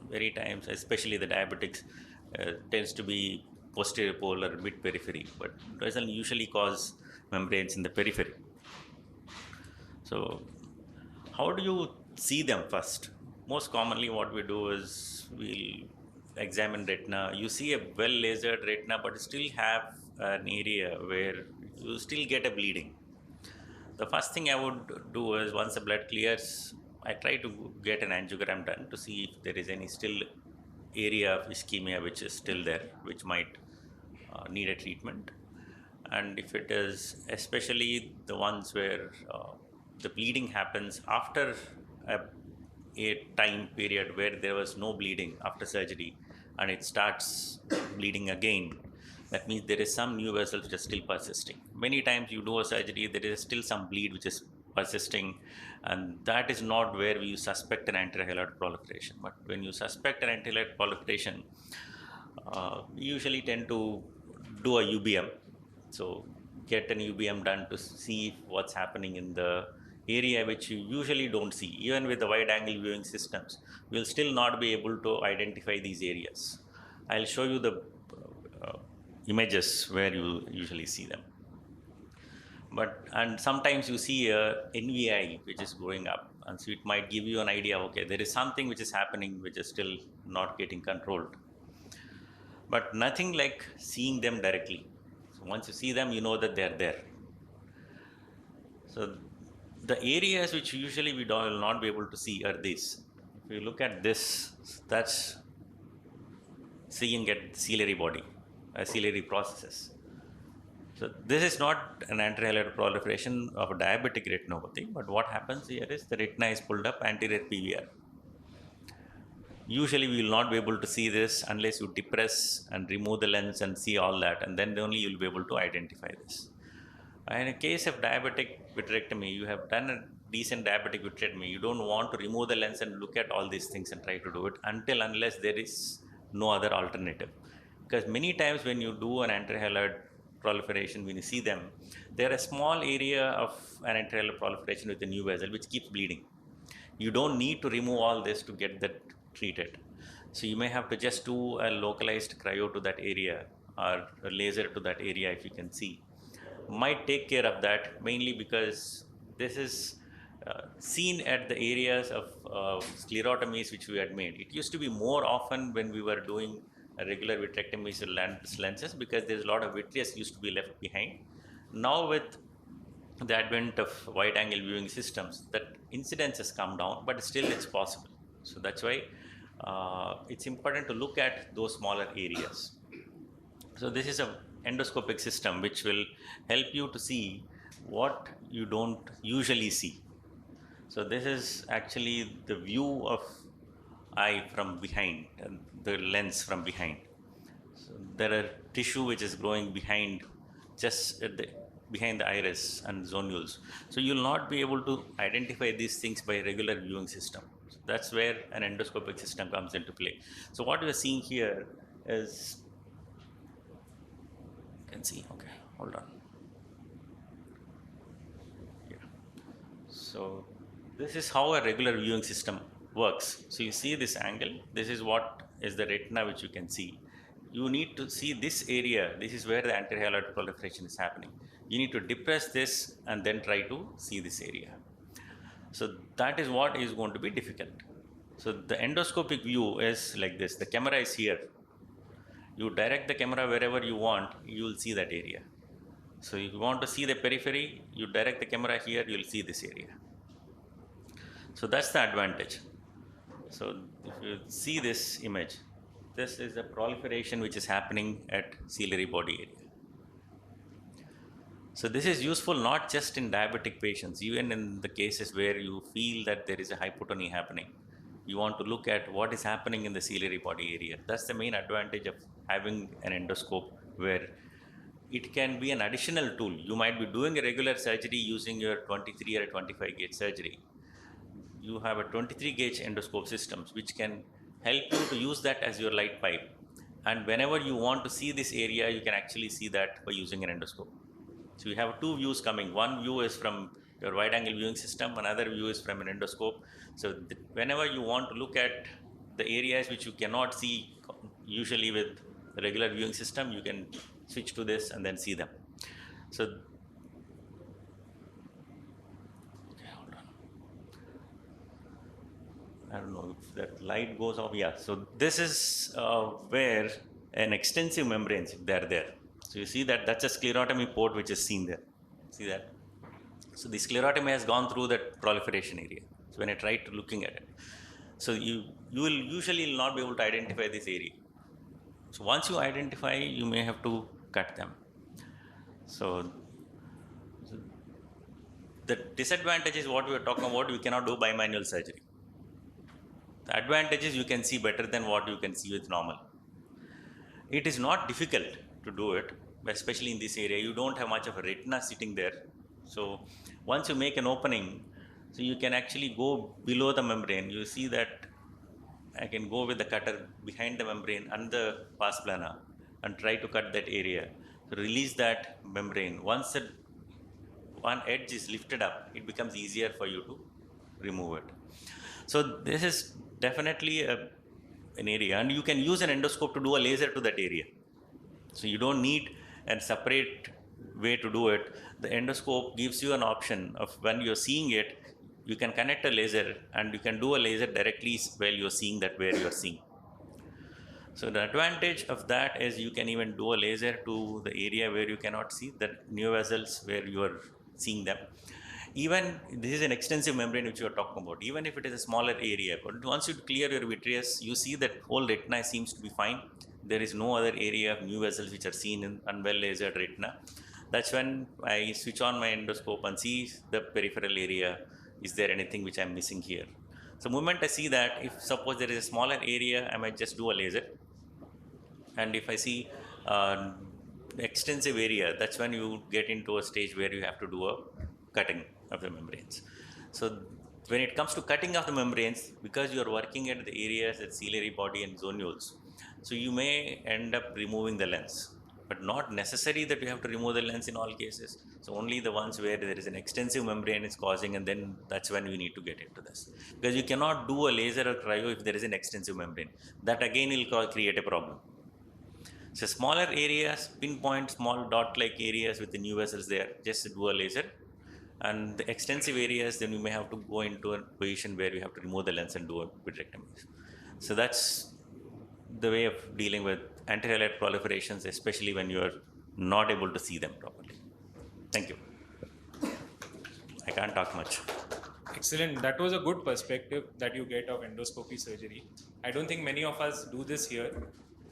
Very times, especially the diabetics, tends to be posterior pole or mid periphery, but doesn't usually cause membranes in the periphery. So how do you see them first? Most commonly what we do is we'll examine retina. You see a well lasered retina, but still have an area where you still get a bleeding. The first thing I would do is, once the blood clears, I try to get an angiogram done to see if there is any still area of ischemia which is still there, which might need a treatment. And if it is, especially the ones where the bleeding happens after a time period where there was no bleeding after surgery and it starts bleeding again, that means there is some new vessels which are still persisting. Many times you do a surgery, there is still some bleed which is persisting, and that is not where we suspect an anterior hyaloid proliferation. But when you suspect an anterior hyaloid proliferation, we usually tend to do a UBM. So get an UBM done to see what's happening in the area which you usually don't see. Even with the wide angle viewing systems, we'll still not be able to identify these areas. I'll show you the images where you usually see them. And sometimes you see a NVI which is going up, and so it might give you an idea, okay, there is something which is happening which is still not getting controlled. But nothing like seeing them directly. So once you see them, you know that they are there. So the areas which usually we will not be able to see are these. If you look at this, that's seeing at ciliary body, ciliary processes. So this is not an anterior hyaloid proliferation of a diabetic retinopathy, but what happens here is the retina is pulled up anterior PVR. Usually we will not be able to see this unless you depress and remove the lens and see all that, and then only you will be able to identify this. In a case of diabetic vitrectomy, you have done a decent diabetic vitrectomy, you don't want to remove the lens and look at all these things and try to do it unless there is no other alternative. Because many times when you do an anterior hyaloid proliferation, when you see them, there is a small area of an anterior hyaloid proliferation with a new vessel which keeps bleeding. You don't need to remove all this to get that treated. So you may have to just do a localized cryo to that area or a laser to that area if you can see. Might take care of that, mainly because this is seen at the areas of sclerotomies which we had made. It used to be more often when we were doing regular vitrectomies or lenses, because there's a lot of vitreous used to be left behind. Now with the advent of wide angle viewing systems, that incidence has come down, but still it's possible. So that's why it's important to look at those smaller areas. So this is a endoscopic system which will help you to see what you don't usually see. So this is actually the view of eye from behind, and the lens from behind. So there are tissue which is growing behind, just at behind the iris and zonules. So you'll not be able to identify these things by regular viewing system. So that's where an endoscopic system comes into play. So what we are seeing here is, you can see, okay, hold on. Yeah. So this is how a regular viewing system works. So you see this angle, this is what is the retina which you can see. You need to see this area, this is where the anterior hyaloid proliferation is happening. You need to depress this and then try to see this area. So that is what is going to be difficult. So the endoscopic view is like this. The camera is here. You direct the camera wherever you want, you will see that area. So if you want to see the periphery, you direct the camera here, you will see this area. So that's the advantage. So if you see this image, this is the proliferation which is happening at ciliary body area. So this is useful not just in diabetic patients, even in the cases where you feel that there is a hypotony happening. You want to look at what is happening in the ciliary body area. That's the main advantage of having an endoscope, where it can be an additional tool. You might be doing a regular surgery using your 23 or 25 gauge surgery. You have a 23 gauge endoscope systems which can help you to use that as your light pipe. And whenever you want to see this area, you can actually see that by using an endoscope. So you have two views coming. One view is from your wide angle viewing system, another view is from an endoscope. So whenever you want to look at the areas which you cannot see usually with the regular viewing system, you can switch to this and then see them. So okay, hold on. I don't know if that light goes off. Yeah, so this is where an extensive membranes, if they're there. So you see that that's a sclerotomy port which is seen there. See that? So the sclerotomy has gone through that proliferation area. So when I try to looking at it, so you will usually not be able to identify this area. So once you identify, you may have to cut them. So the disadvantage is what we are talking about. We cannot do bimanual surgery. The advantage is you can see better than what you can see with normal. It is not difficult to do it, especially in this area. You don't have much of a retina sitting there. So once you make an opening, so you can actually go below the membrane. You see that I can go with the cutter behind the membrane and the pars plana and try to cut that area. So release that membrane. Once that one edge is lifted up, it becomes easier for you to remove it. So this is definitely an area, and you can use an endoscope to do a laser to that area. So you don't need a separate way to do it. The endoscope gives you an option of when you're seeing it, you can connect a laser and you can do a laser directly while you're seeing that where you're seeing. So the advantage of that is you can even do a laser to the area where you cannot see, the neovascles where you are seeing them. Even this is an extensive membrane which you are talking about. Even if it is a smaller area, but once you clear your vitreous, you see that whole retina seems to be fine. There is no other area of new vessels which are seen in unwell lasered retina. That's when I switch on my endoscope and see the peripheral area. Is there anything which I'm missing here? So the moment I see that, if suppose there is a smaller area, I might just do a laser. And if I see extensive area, that's when you get into a stage where you have to do a cutting of the membranes. So when it comes to cutting of the membranes, because you are working at the areas at ciliary body and zonules, so you may end up removing the lens. but not necessary that you have to remove the lens in all cases. So only the ones where there is an extensive membrane is causing, and then that's when we need to get into this. Because you cannot do a laser or cryo if there is an extensive membrane. That again will create a problem. So smaller areas, pinpoint small dot-like areas with the new vessels there, just do a laser. And the extensive areas, then you may have to go into a position where you have to remove the lens and do a vitrectomy. So that's the way of dealing with anterior proliferations, especially when you are not able to see them properly. Thank you. I can't talk much. Excellent. That was a good perspective that you get of endoscopy surgery. I don't think many of us do this here.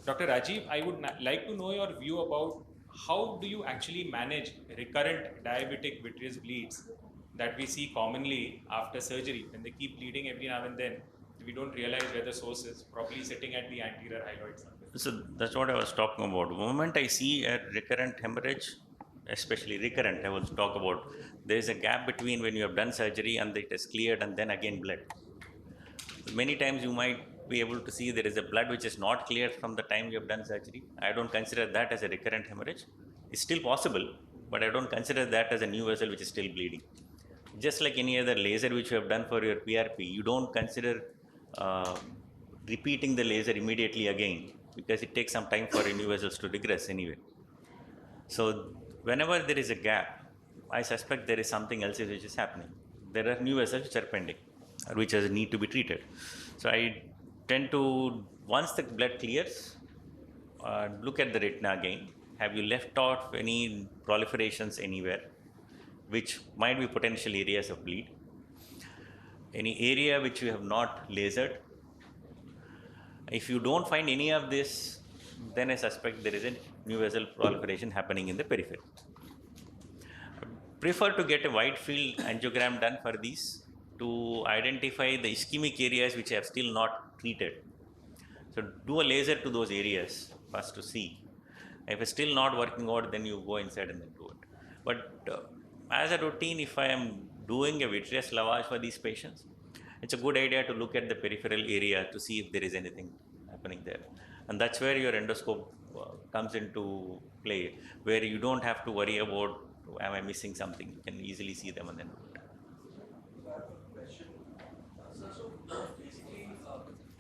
Dr. Rajiv, I would like to know your view about how do you actually manage recurrent diabetic vitreous bleeds that we see commonly after surgery, when they keep bleeding every now and then. We don't realize where the source is, probably sitting at the anterior hyaloid somewhere. So that's what I was talking about. The moment I see a recurrent hemorrhage, especially recurrent, I will talk about, there is a gap between when you have done surgery and it is cleared and then again blood. Many times you might be able to see there is a blood which is not cleared from the time you have done surgery. I don't consider that as a recurrent hemorrhage. It's still possible, but I don't consider that as a new vessel which is still bleeding. Just like any other laser which you have done for your PRP, you don't consider repeating the laser immediately again, because it takes some time for new vessels to regress anyway. So whenever there is a gap, I suspect there is something else which is happening. There are new vessels which are pending, which need to be treated. So I tend to, once the blood clears, look at the retina again. Have you left out any proliferations anywhere, which might be potential areas of bleed? Any area which you have not lasered? If you don't find any of this, then I suspect there is a new vessel proliferation happening in the periphery. Prefer to get a wide field angiogram done for these to identify the ischemic areas which I have still not treated. So do a laser to those areas first to see. If it's still not working out, then you go inside and then do it. But as a routine, if I am doing a vitreous lavage for these patients, it's a good idea to look at the peripheral area to see if there is anything happening there. And that's where your endoscope comes into play, where you don't have to worry about, am I missing something? You can easily see them and then do it. So basically,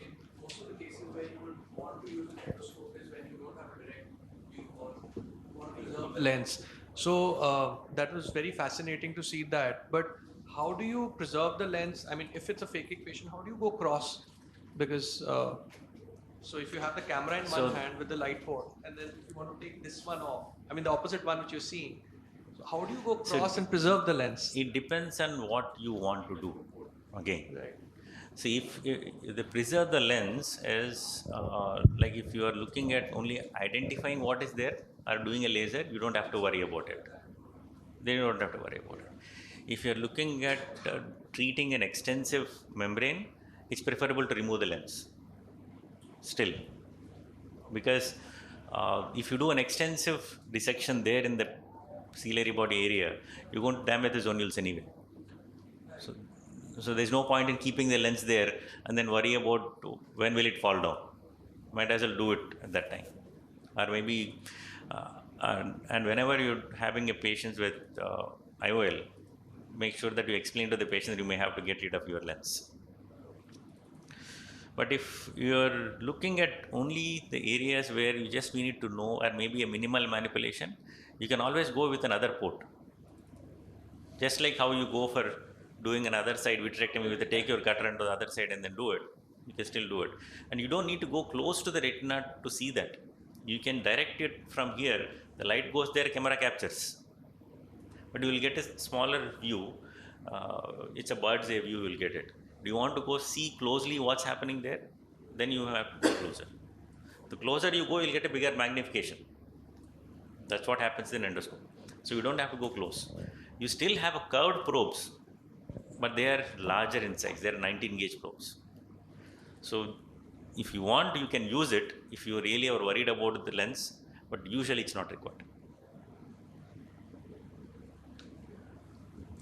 in most of the cases where you would want to use an endoscope is when you don't have a direct view or want to preserve the lens. So that was very fascinating to see that. But how do you preserve the lens? I mean, if it's a phakic patient, how do you go cross? Because so if you have the camera in one hand with the light port, and then if you want to take this one off, I mean the opposite one which you're seeing, so how do you go cross and preserve the lens? It depends on what you want to do. Again, Right. so if the preserve the lens is like if you are looking at only identifying what is there or doing a laser, you don't have to worry about it. Then you don't have to worry about it. If you are looking at treating an extensive membrane, it's preferable to remove the lens still, because if you do an extensive dissection there in the ciliary body area, you're going to damage the zonules anyway. So there's no point in keeping the lens there and then worry about when will it fall down. Might as well do it at that time. Or maybe, and whenever you're having a patient with IOL, make sure that you explain to the patient that you may have to get rid of your lens. But if you're looking at only the areas where you just need to know, or maybe a minimal manipulation, you can always go with another port. Just like how you go for doing another side vitrectomy, with take your cutter into the other side and then do it, you can still do it. And you don't need to go close to the retina to see that. You can direct it from here. The light goes there, camera captures. But you will get a smaller view. It's a bird's eye view, you will get it. Do you want to go see closely what's happening there? Then you have to go closer. The closer you go, you'll get a bigger magnification. That's what happens in endoscope. So you don't have to go close. You still have a curved probes, but they are larger in size. They are 19 gauge probes. So if you want, you can use it if you really are worried about the lens, but usually it's not required.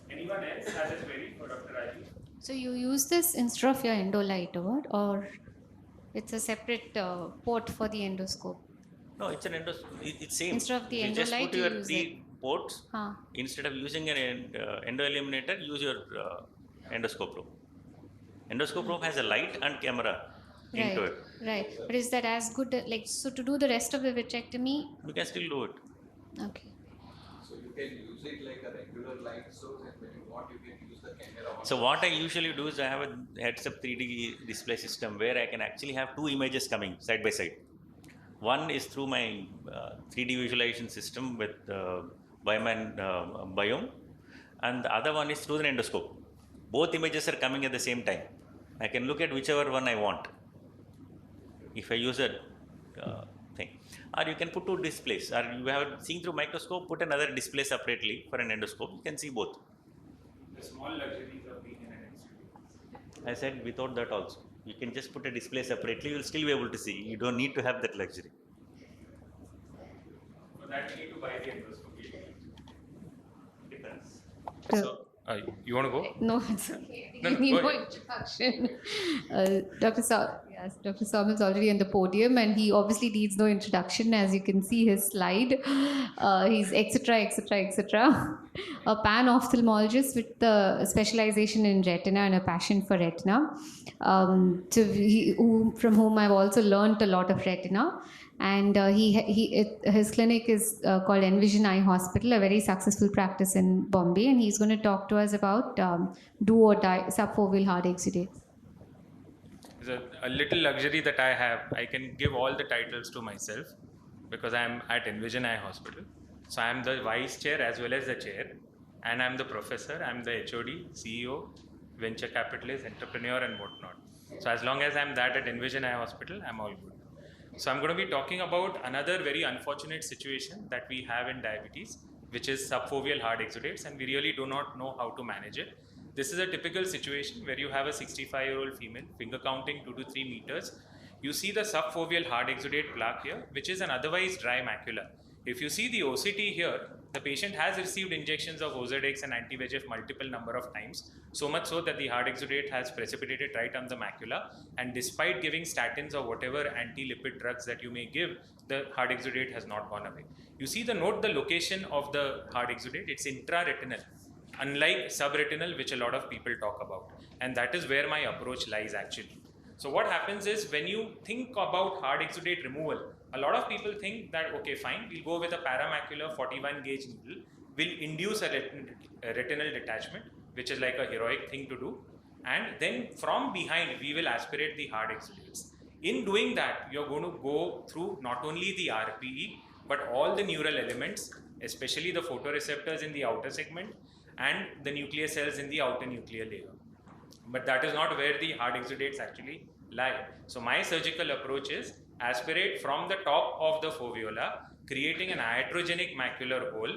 Anyone else has a query for Dr. Rajiv? So you use this instead of your endolight, or it's a separate port for the endoscope? No, it's an it's same. Instead of the You just endolite, put you your use 3 ports. Huh. Instead of using an endo eliminator, use your endoscope probe. Endoscope probe has a light and camera into Right, it. right. But is that as good? Like, so to do the rest of the vitrectomy? You can still do it. Okay. So you can use it like a regular light source, and when you want, you can use the camera. So what I usually do is I have a heads-up 3D display system where I can actually have 2 images coming side by side. One is through my 3D visualization system with Bioman Biome, and the other one is through the endoscope. Both images are coming at the same time. I can look at whichever one I want. If I use a thing, or you can put 2 displays, or you have seen through microscope, put another display separately for an endoscope. You can see both. The small luxuries of being in an institute. I said without that also. You can just put a display separately, you'll still be able to see. You don't need to have that luxury. For that, you need to buy the endoscopy. Depends. So, you want to go? No, it's okay. No, You need go no ahead. introduction. Dr. Saumil's already on the podium, and he obviously needs no introduction. As you can see his slide, he's etc. A pan-ophthalmologist with the specialization in retina and a passion for retina. From whom I've also learned a lot of retina. And his clinic is called Envision Eye Hospital, a very successful practice in Bombay, and he's going to talk to us about do or die subfoveal hard exudates. It's a little luxury that I have. I can give all the titles to myself because I'm at Envision Eye Hospital. So I'm the vice chair as well as the chair, and I'm the professor, I'm the HOD, CEO, venture capitalist, entrepreneur, and whatnot. So as long as I'm that at Envision Eye Hospital, I'm all good. So I'm going to be talking about another very unfortunate situation that we have in diabetes, which is subfoveal hard exudates, and we really do not know how to manage it. This is a typical situation where you have a 65-year-old female, finger counting 2 to 3 meters. You see the subfoveal hard exudate plaque here, which is an otherwise dry macula. If you see the OCT here, the patient has received injections of Ozurdex and anti-VEGF multiple number of times, so much so that the hard exudate has precipitated right on the macula, and despite giving statins or whatever anti-lipid drugs that you may give, the hard exudate has not gone away. You see the location of the hard exudate, it's intraretinal, unlike subretinal, which a lot of people talk about, and that is where my approach lies actually. So what happens is when you think about hard exudate removal, a lot of people think that, okay, fine, we'll go with a paramacular 41 gauge needle, we'll induce a retinal detachment, which is like a heroic thing to do, and then from behind we will aspirate the hard exudates. In doing that, you're going to go through not only the RPE, but all the neural elements, especially the photoreceptors in the outer segment and the nuclear cells in the outer nuclear layer. But that is not where the hard exudates actually lie. So my surgical approach is aspirate from the top of the foveola, creating an iatrogenic macular hole,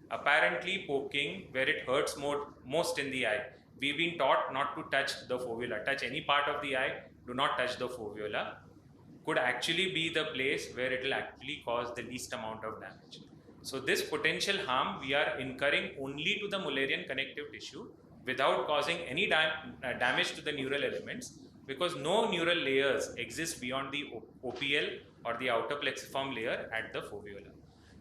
apparently poking where it hurts most in the eye. We've been taught not to touch the foveola. Touch any part of the eye, do not touch the foveola. Could actually be the place where it will actually cause the least amount of damage. So this potential harm we are incurring only to the Mullerian connective tissue without causing any damage to the neural elements, because no neural layers exist beyond the OPL or the outer plexiform layer at the foveola.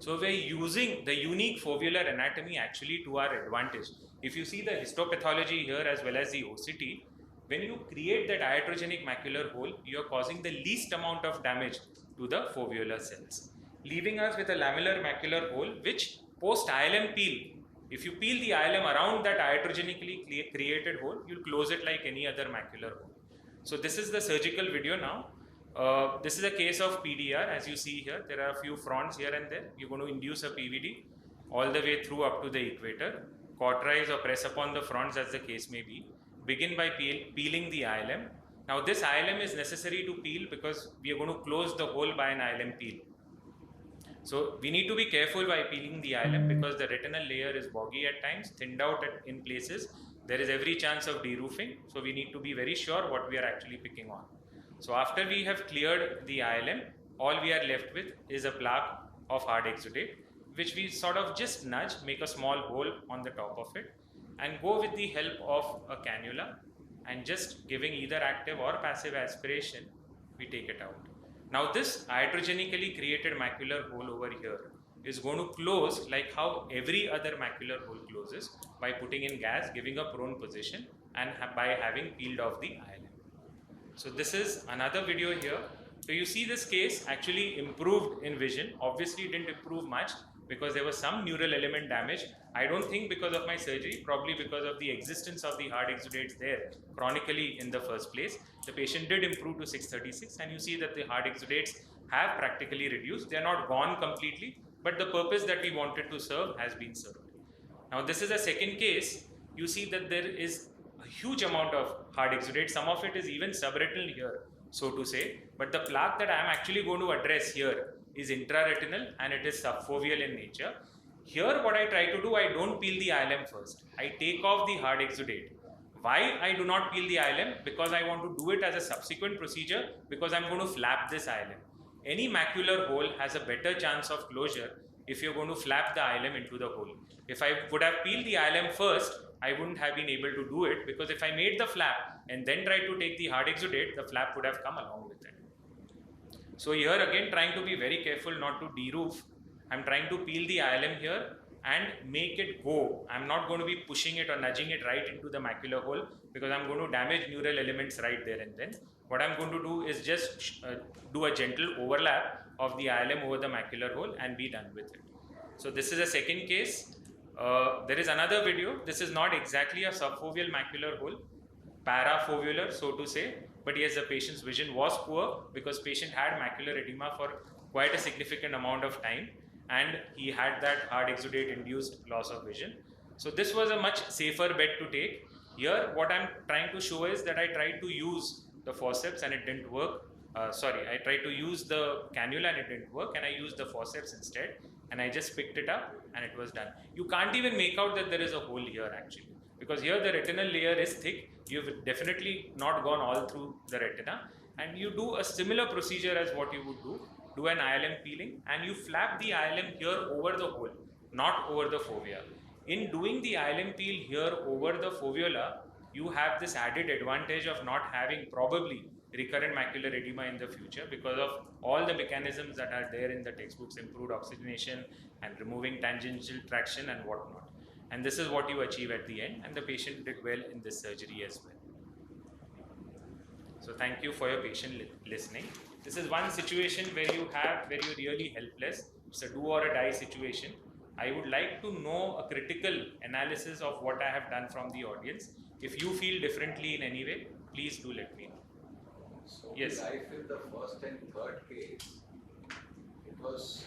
So we're using the unique foveolar anatomy actually to our advantage. If you see the histopathology here as well as the OCT, when you create that iatrogenic macular hole, you are causing the least amount of damage to the foveolar cells, leaving us with a lamellar macular hole, which post ILM peel, if you peel the ILM around that iatrogenically created hole, you'll close it like any other macular hole. So this is the surgical video now. This is a case of PDR. As you see here, there are a few fronts here and there. You're going to induce a PVD all the way through up to the equator, cauterize or press upon the fronts as the case may be. Begin by peeling the ILM. Now this ILM is necessary to peel because we are going to close the hole by an ILM peel. So we need to be careful by peeling the ILM because the retinal layer is boggy at times, thinned out in places. There is every chance of deroofing. So we need to be very sure what we are actually picking on. So after we have cleared the ILM, all we are left with is a plaque of hard exudate, which we sort of just nudge, make a small hole on the top of it, and go with the help of a cannula and just giving either active or passive aspiration, we take it out. Now this iatrogenically created macular hole over here is going to close like how every other macular hole closes, by putting in gas, giving a prone position, and by having peeled off the ILM. So this is another video here. So you see this case actually improved in vision. Obviously it didn't improve much because there was some neural element damage. I don't think because of my surgery, probably because of the existence of the hard exudates there chronically in the first place. The patient did improve to 636, and you see that the hard exudates have practically reduced. They are not gone completely, but the purpose that we wanted to serve has been served. Now this is a second case. You see that there is a huge amount of hard exudate. Some of it is even subretinal here, so to say. But the plaque that I am actually going to address here is intraretinal, and it is subfoveal in nature. Here what I try to do, I don't peel the ILM first. I take off the hard exudate. Why I do not peel the ILM? Because I want to do it as a subsequent procedure, because I'm going to flap this ILM. Any macular hole has a better chance of closure if you're going to flap the ILM into the hole. If I would have peeled the ILM first, I wouldn't have been able to do it, because if I made the flap and then tried to take the hard exudate, the flap would have come along with it. So here again, trying to be very careful not to de-roof. I'm trying to peel the ILM here and make it go. I'm not going to be pushing it or nudging it right into the macular hole, because I'm going to damage neural elements right there and then. What I'm going to do is just do a gentle overlap of the ILM over the macular hole and be done with it. So this is a second case. There is another video. This is not exactly a subfoveal macular hole, parafoveolar, so to say, but yes, the patient's vision was poor because patient had macular edema for quite a significant amount of time, and he had that hard exudate induced loss of vision. So this was a much safer bet to take. Here what I'm trying to show is that I tried to use the forceps and it didn't work. I tried to use the cannula and it didn't work, and I used the forceps instead, and I just picked it up and it was done. You can't even make out that there is a hole here actually, because here the retinal layer is thick. You've definitely not gone all through the retina, and you do a similar procedure as what you would do an ILM peeling, and you flap the ILM here over the hole, not over the fovea. In doing the ILM peel here over the foveola, you have this added advantage of not having probably recurrent macular edema in the future, because of all the mechanisms that are there in the textbooks, improved oxygenation and removing tangential traction and whatnot. And this is what you achieve at the end, and the patient did well in this surgery as well. So thank you for your patient listening. This is one situation where you're really helpless. It's a do or a die situation. I would like to know a critical analysis of what I have done from the audience. If you feel differently in any way, please do let me know. So Yes. I feel the first and third case, it was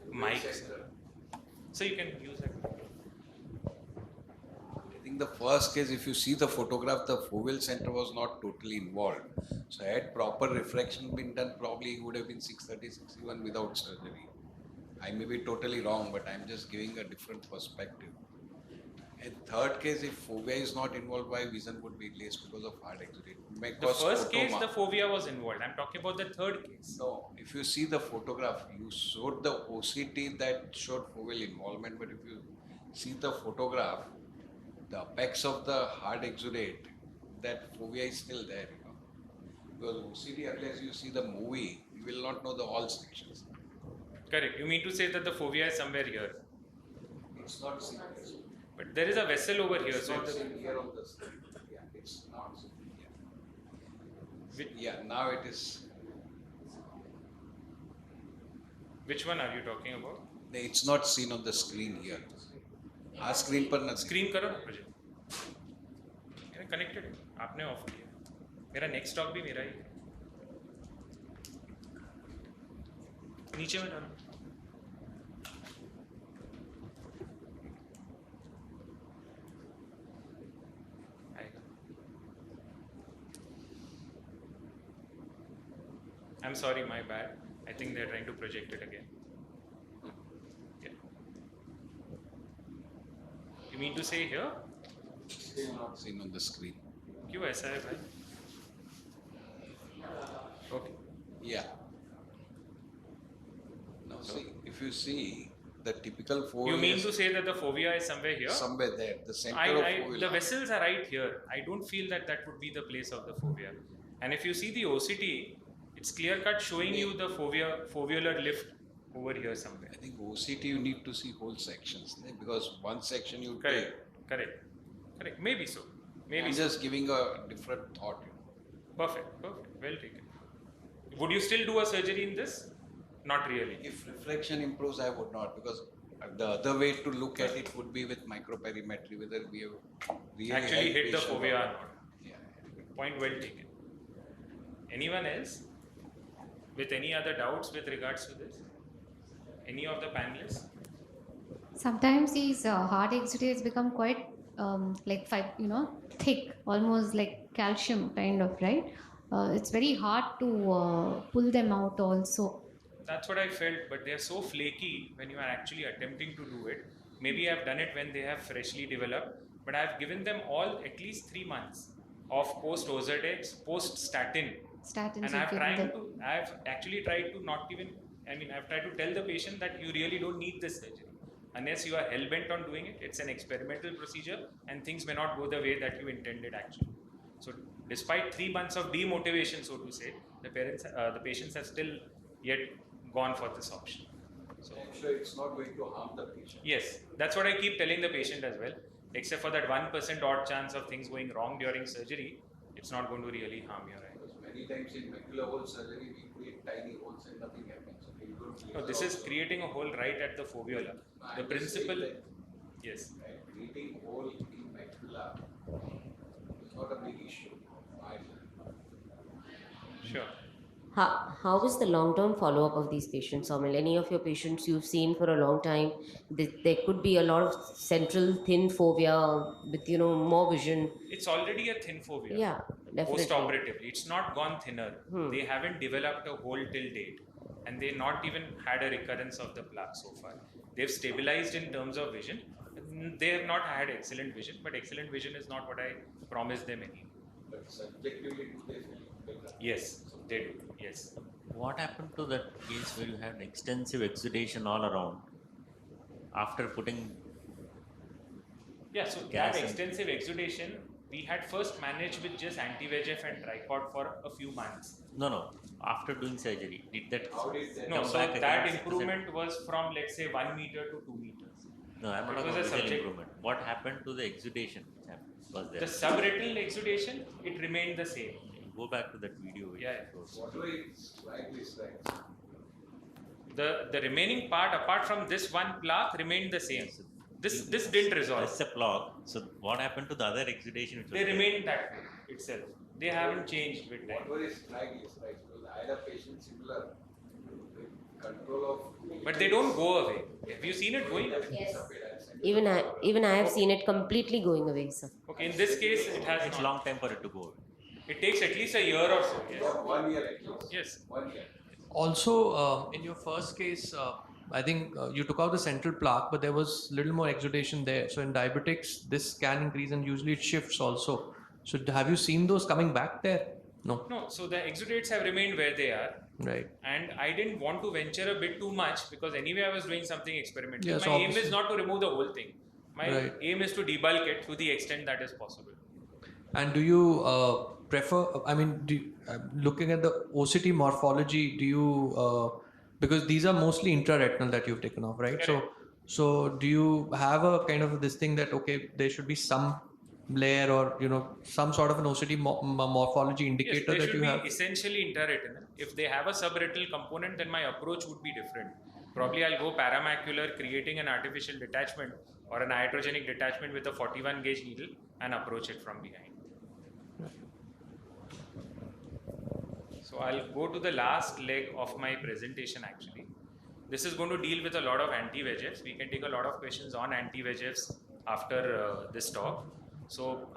the Mic. center. So you can use it. I think the first case, if you see the photograph, the foveal center was not totally involved. So had proper refraction been done, probably it would have been 636 even without surgery. I may be totally wrong, but I'm just giving a different perspective. And third case, if fovea is not involved, why vision would be less because of hard exudate? The first case, the fovea was involved. I'm talking about the third case. No, if you see the photograph, you showed the OCT that showed foveal involvement, but if you see the photograph, the apex of the hard exudate, that fovea is still there, you know. Because OCT, unless you see the movie, you will not know the all sections. Correct. You mean to say that the fovea is somewhere here? It's not seen. But there is a vessel over here. It's So not the, seen here on the screen. Yeah, it's not seen here. Yeah, now it is. which one are you talking about? It's not seen on the screen here. Our screen पर नहीं. Screen करो ना मुझे. मेरा connected है. आपने off किया. मेरा next stop भी मेरा ही है. नीचे में डालो. I'm sorry, my bad. I think they're trying to project it again. Yeah. You mean to say here? Still not seen on the screen. क्यों ऐसा है भाई? Okay. Yeah. Now see, if you see the typical fovea. You mean to say that the fovea is somewhere here? Somewhere there, the center of fovea. The vessels are right here. I don't feel that that would be the place of the fovea. And if you see the OCT, It's clear cut showing you the foveolar lift over here somewhere. I think OCT you need to see whole sections, because one section you Correct, correct, correct. Maybe so. Maybe I'm so. just giving a different thought. Perfect, perfect. Well taken. Would you still do a surgery in this? Not really. If reflection improves, I would not, because the other way to look at it would be with microperimetry, whether we have really Actually hit the patient fovea or or not. Yeah. Point well taken. Anyone else with any other doubts with regards to this? Any of the panelists? Sometimes these hard exudates become quite like thick, almost like calcium kind of, right? It's very hard to pull them out also. That's what I felt, but they are so flaky when you are actually attempting to do it. Maybe I've done it when they have freshly developed, but I've given them all at least 3 months of post-Ozurdex, post-statin. Statins And you I've give them. actually tried to not even, I've tried to tell the patient that you really don't need this surgery. Unless you are hell-bent on doing it, it's an experimental procedure and things may not go the way that you intended actually. So despite 3 months of demotivation, so to say, the patients have still yet gone for this option. So I'm sure it's not going to harm the patient. yes, that's what I keep telling the patient as well. Except for that 1% odd chance of things going wrong during surgery, it's not going to really harm your eye. Because many times in macular hole surgery, we create tiny holes and nothing happens. So we don't No, this is creating a hole right at the fovea. The principle, yes. Creating hole in macula is not a big issue. Sure. How is the long-term follow-up of these patients, Saumil? Any of your patients you've seen for a long time, there could be a lot of central thin fovea with, more vision. It's already a thin fovea. Yeah, definitely. Post-operatively, it's not gone thinner. They haven't developed a hole till date, and they not even had a recurrence of the plaque so far. They've stabilized in terms of vision. They have not had excellent vision, but excellent vision is not what I promised them anymore. But subjectively, do they feel better? Yes, they do. Yes. What happened to that case where you had extensive exudation all around after putting Yeah, so gas that and- extensive exudation, we had first managed with just anti-VEGF and tricot for a few months. No, after doing surgery, did that How did that No, come so back that again? improvement was from, let's say, 1 meter to 2 meters. No, I'm not It was talking a about visual subject- improvement. What happened to the exudation which happened? Was there? The subretinal exudation, it remained the same. Go back to that video. Which Yeah. shows. Whatever is right is right. The remaining part, apart from this one plaque, remained the same. So This didn't resolve. That's a plaque. So what happened to the other exudation which was They there? remained that way itself. They haven't changed with time. Whatever is right is right. Because I had a patient similar with control of. But they don't go away. Have you seen it going away? Yes. Even I have seen it completely going away, sir. Okay, in this case, it has It's not. long time for it to go. It takes at least a year or so. Yes. 1 year at least. Yes. 1 year. Also, in your first case, I think you took out the central plaque, but there was little more exudation there. So in diabetics, this can increase and usually it shifts also. So have you seen those coming back there? No. No, so the exudates have remained where they are. Right. And I didn't want to venture a bit too much because anyway I was doing something experimental. Yeah, My so aim obviously- is not to remove the whole thing. My Right. aim is to debulk it to the extent that is possible. And do you prefer, looking at the OCT morphology, do you, because these are mostly intraretinal that you've taken off, right? Correct. So do you have a kind of this thing that, okay, there should be some layer or, some sort of an OCT morphology Yes, indicator they that should you be have? essentially intraretinal. If they have a subretinal component, then my approach would be different. Probably I'll go paramacular, creating an artificial detachment or an iatrogenic detachment with a 41 gauge needle and approach it from behind. So I'll go to the last leg of my presentation actually. This is going to deal with a lot of anti-VEGFs. We can take a lot of questions on anti-VEGFs after this talk. So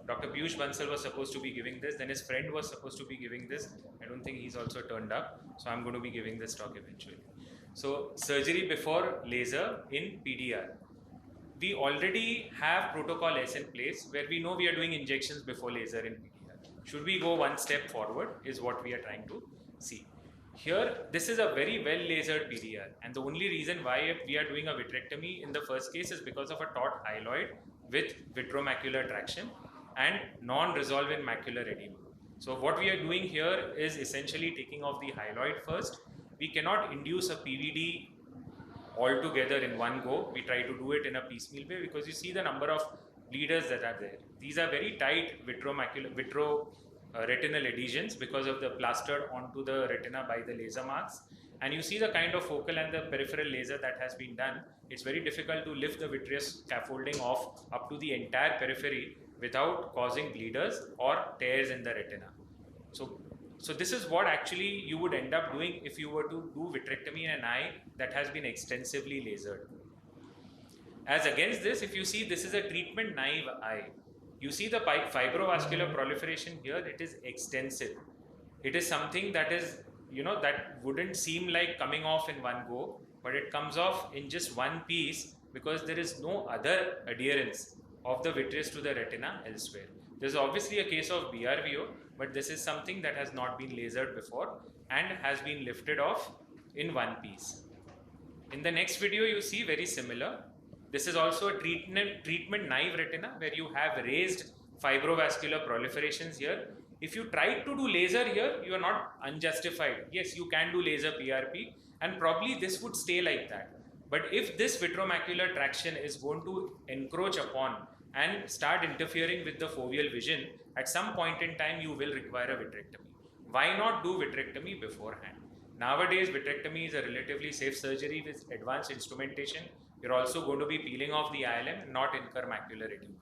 Dr. Piyush Bansal was supposed to be giving this, then his friend was supposed to be giving this. I don't think he's also turned up, so I'm going to be giving this talk eventually. So surgery before laser in PDR. We already have protocol S in place where we know we are doing injections before laser in PDR. Should we go one step forward is what we are trying to see. Here, this is a very well lasered PDR, and the only reason why we are doing a vitrectomy in the first case is because of a taut hyaloid with vitromacular traction and non-resolving macular edema. So what we are doing here is essentially taking off the hyaloid first. We cannot induce a PVD altogether in one go. We try to do it in a piecemeal way because you see the number of bleeders that are there. These are very tight retinal adhesions because of the plastered onto the retina by the laser marks. And you see the kind of focal and the peripheral laser that has been done. It's very difficult to lift the vitreous scaffolding off up to the entire periphery without causing bleeders or tears in the retina. So this is what actually you would end up doing if you were to do vitrectomy in an eye that has been extensively lasered. As against this, if you see, this is a treatment naive eye. You see the fibrovascular proliferation here, it is extensive. It is something that is, that wouldn't seem like coming off in one go, but it comes off in just one piece because there is no other adherence of the vitreous to the retina elsewhere. There's obviously a case of BRVO, but this is something that has not been lasered before and has been lifted off in one piece. In the next video, you see very similar. This is also a treatment naive retina where you have raised fibrovascular proliferations here. If you try to do laser here, you are not unjustified. Yes, you can do laser PRP and probably this would stay like that. But if this vitromacular traction is going to encroach upon and start interfering with the foveal vision, at some point in time you will require a vitrectomy. Why not do vitrectomy beforehand? Nowadays, vitrectomy is a relatively safe surgery with advanced instrumentation. You're also going to be peeling off the ILM and not incur macular edema.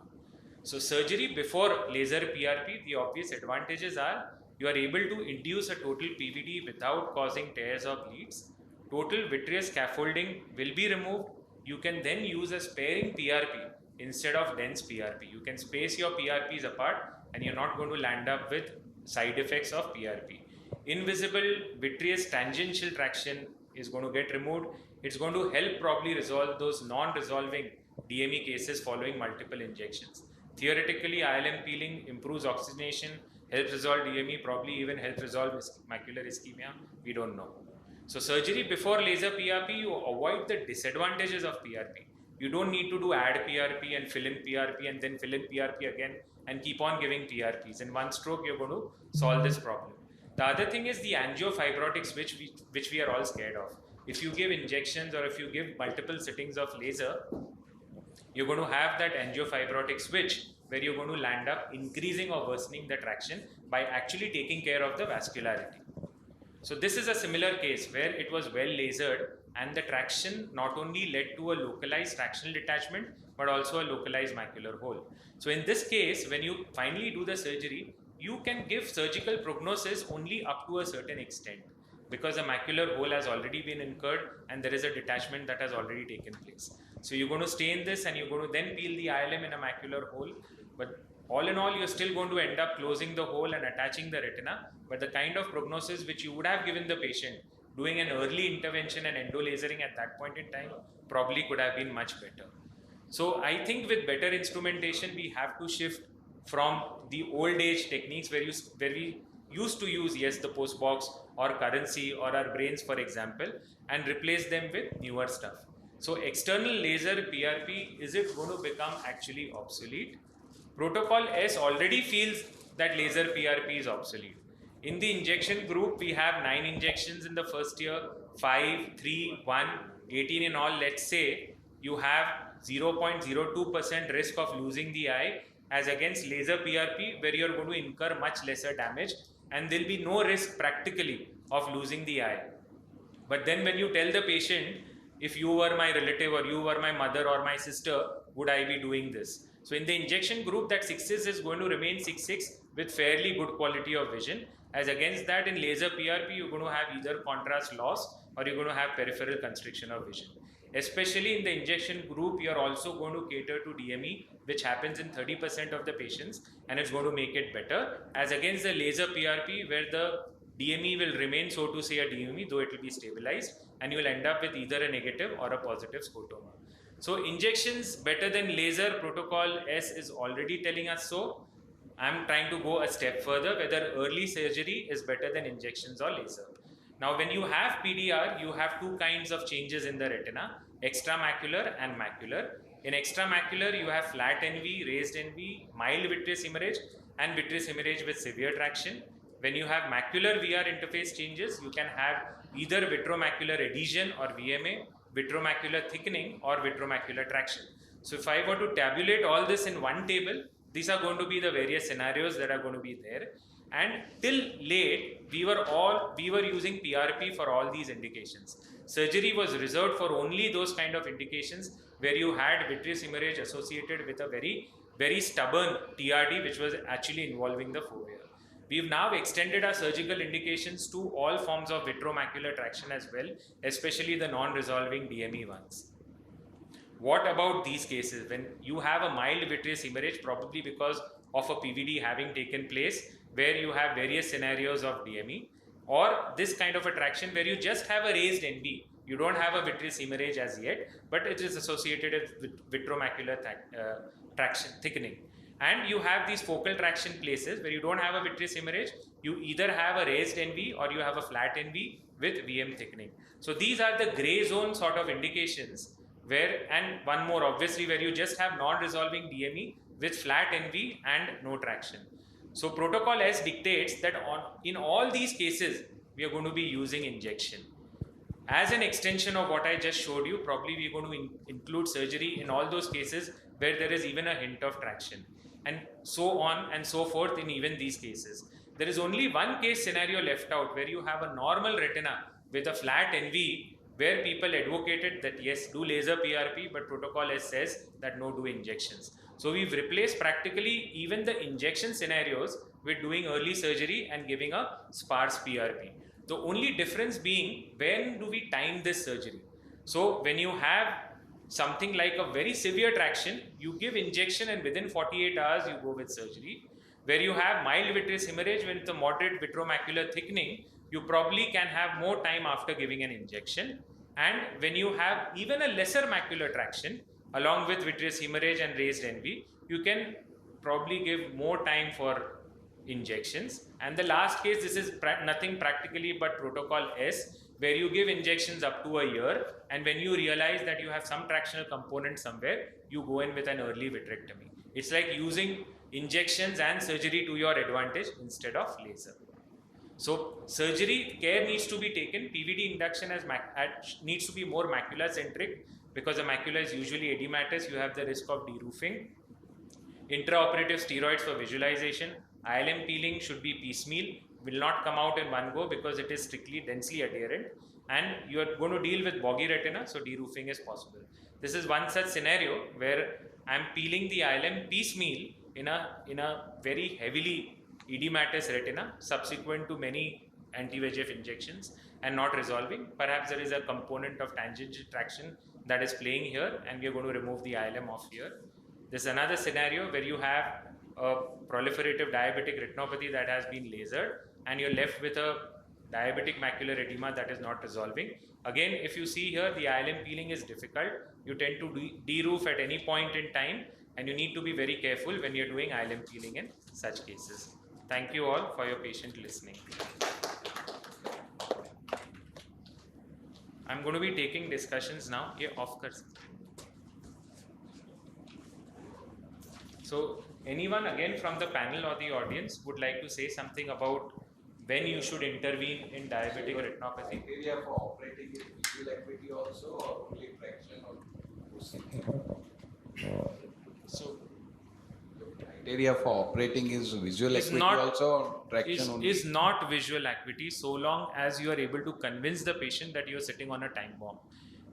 So surgery before laser PRP, the obvious advantages are you are able to induce a total PVD without causing tears or bleeds. Total vitreous scaffolding will be removed. You can then use a sparing PRP instead of dense PRP. You can space your PRPs apart and you're not going to land up with side effects of PRP. Invisible vitreous tangential traction is going to get removed. It's going to help probably resolve those non-resolving DME cases following multiple injections. Theoretically, ILM peeling improves oxygenation, helps resolve DME, probably even helps resolve macular ischemia. We don't know. So surgery before laser PRP, you avoid the disadvantages of PRP. You don't need to do add PRP and fill in PRP and then fill in PRP again and keep on giving PRPs. In one stroke, you're going to solve this problem. The other thing is the angiofibrotic switch, which we are all scared of. If you give injections or if you give multiple sittings of laser, you're going to have that angiofibrotic switch where you're going to land up increasing or worsening the traction by actually taking care of the vascularity. So this is a similar case where it was well lasered and the traction not only led to a localized tractional detachment but also a localized macular hole. So in this case, when you finally do the surgery, you can give surgical prognosis only up to a certain extent because a macular hole has already been incurred and there is a detachment that has already taken place. So you're going to stay in this and you're going to then peel the ILM in a macular hole, but all in all, you're still going to end up closing the hole and attaching the retina, but the kind of prognosis which you would have given the patient doing an early intervention and endolasering at that point in time probably could have been much better. So I think with better instrumentation, we have to shift from the old age techniques where we used to use, yes, the post box or currency or our brains, for example, and replace them with newer stuff. So external laser PRP, is it going to become actually obsolete? Protocol S already feels that laser PRP is obsolete. In the injection group, we have 9 injections in the first year, 5, 3, 1, 18 in all. Let's say you have 0.02% risk of losing the eye as against laser PRP where you're going to incur much lesser damage and there'll be no risk practically of losing the eye. But then when you tell the patient, if you were my relative or you were my mother or my sister, would I be doing this? So in the injection group, that 6/6 is going to remain 6/6 with fairly good quality of vision. As against that, in laser PRP, you're going to have either contrast loss or you're going to have peripheral constriction of vision. Especially in the injection group, you're also going to cater to DME, which happens in 30% of the patients, and it's going to make it better. As against the laser PRP, where the DME will remain, so to say, a DME, though it will be stabilized, and you will end up with either a negative or a positive scotoma. So injections better than laser, protocol S is already telling us so. I'm trying to go a step further, whether early surgery is better than injections or laser. Now, when you have PDR, you have two kinds of changes in the retina, extramacular and macular. In extramacular, you have flat NV, raised NV, mild vitreous hemorrhage, and vitreous hemorrhage with severe traction. When you have macular VR interface changes, you can have either vitromacular adhesion or VMA, vitromacular thickening or vitromacular traction. So if I were to tabulate all this in one table, these are going to be the various scenarios that are going to be there. And till late, we were using PRP for all these indications. Surgery was reserved for only those kind of indications where you had vitreous hemorrhage associated with a very stubborn TRD, which was actually involving the fovea. We've now extended our surgical indications to all forms of vitromacular traction as well, especially the non-resolving DME ones. What about these cases? When you have a mild vitreous hemorrhage, probably because of a PVD having taken place, where you have various scenarios of DME, or this kind of a traction where you just have a raised NB. You don't have a vitreous hemorrhage as yet, but it is associated with vitromacular traction thickening. And you have these focal traction places where you don't have a vitreous hemorrhage, you either have a raised NV or you have a flat NV with VM thickening. So these are the gray zone sort of indications where, and one more obviously, where you just have non-resolving DME with flat NV and no traction. So protocol S dictates that in all these cases, we are going to be using injection. As an extension of what I just showed you, probably we are going to include surgery in all those cases where there is even a hint of traction, and so on and so forth in even these cases. There is only one case scenario left out where you have a normal retina with a flat NV, where people advocated that yes, do laser PRP, but protocol S says that no, do injections. So we've replaced practically even the injection scenarios with doing early surgery and giving a sparse PRP. The only difference being, when do we time this surgery? So when you have something like a very severe traction, you give injection and within 48 hours you go with surgery. Where you have mild vitreous hemorrhage with the moderate vitromacular thickening, you probably can have more time after giving an injection. And when you have even a lesser macular traction along with vitreous hemorrhage and raised NV, you can probably give more time for injections. And the last case, this is nothing practically but protocol S, where you give injections up to a year, and when you realize that you have some tractional component somewhere, you go in with an early vitrectomy. It's like using injections and surgery to your advantage instead of laser. So surgery care needs to be taken. PVD induction needs to be more macula centric, because the macula is usually edematous. You have the risk of deroofing. Intraoperative steroids for visualization. ILM peeling should be piecemeal, will not come out in one go because it is strictly densely adherent, and you are going to deal with boggy retina, so deroofing is possible. This is one such scenario where I am peeling the ILM piecemeal in a very heavily edematous retina subsequent to many anti-VEGF injections and not resolving. Perhaps there is a component of tangential traction that is playing here, and we are going to remove the ILM off here. This is another scenario where you have a proliferative diabetic retinopathy that has been lasered, and you're left with a diabetic macular edema that is not resolving. Again, if you see here, the ILM peeling is difficult. You tend to de-roof at any point in time, and you need to be very careful when you're doing ILM peeling in such cases. Thank you all for your patient listening. I'm going to be taking discussions now. Yeah, of course. So anyone again from the panel or the audience would like to say something about when you should intervene in diabetic retinopathy? Criteria for operating is visual acuity also, or only traction or So criteria for operating is visual acuity also, or traction only? Is not visual acuity, so long as you are able to convince the patient that you are sitting on a time bomb.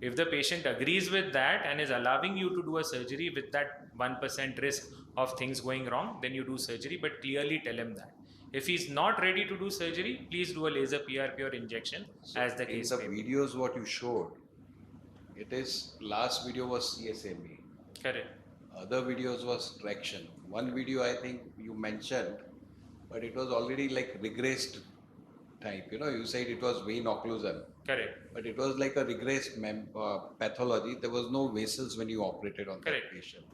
If the patient agrees with that and is allowing you to do a surgery with that 1% risk of things going wrong, then you do surgery, but clearly tell him that. If he's not ready to do surgery, please do a laser PRP or injection, so as the case may be. In the videos what you showed, it is, last video was CSME. Correct. Other videos was traction. One video I think you mentioned, but it was already like regressed type. You know, you said it was vein occlusal. Correct. But it was like a regressed pathology. There was no vessels when you operated on Correct. that patient.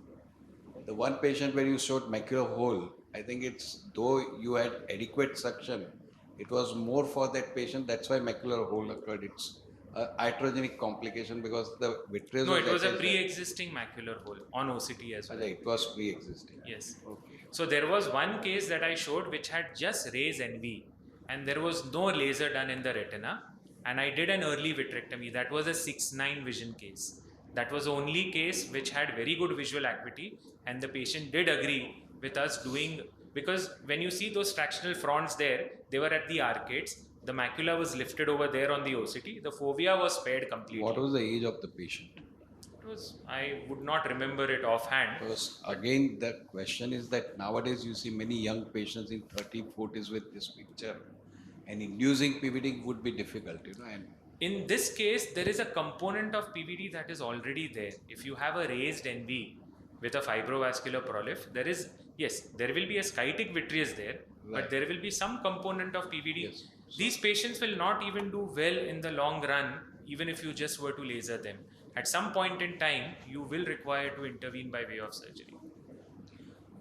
The one patient where you showed macular hole, I think it's, though you had adequate suction, it was more for that patient. That's why macular hole occurred. It's iatrogenic complication because the vitreous No, it was a attached. pre-existing macular hole on OCT as well. It was pre-existing. Yes. Okay. So there was one case that I showed which had just raised NV, and there was no laser done in the retina, and I did an early vitrectomy. That was a 6/9 vision case. That was the only case which had very good visual acuity, and the patient did agree with us doing, because when you see those fractional fronts there, they were at the arcades. The macula was lifted over there on the OCT. The fovea was spared completely. What was the age of the patient? It was, I would not remember it offhand. Because again, the question is that nowadays you see many young patients in 30s, 40s with this picture, and inducing PVD would be difficult, and In this case, there is a component of PVD that is already there. If you have a raised NV with a fibrovascular prolif, there is, yes, there will be a sciatic vitreous there, but there will be some component of PVD. Yes. These patients will not even do well in the long run, even if you just were to laser them. At some point in time, you will require to intervene by way of surgery.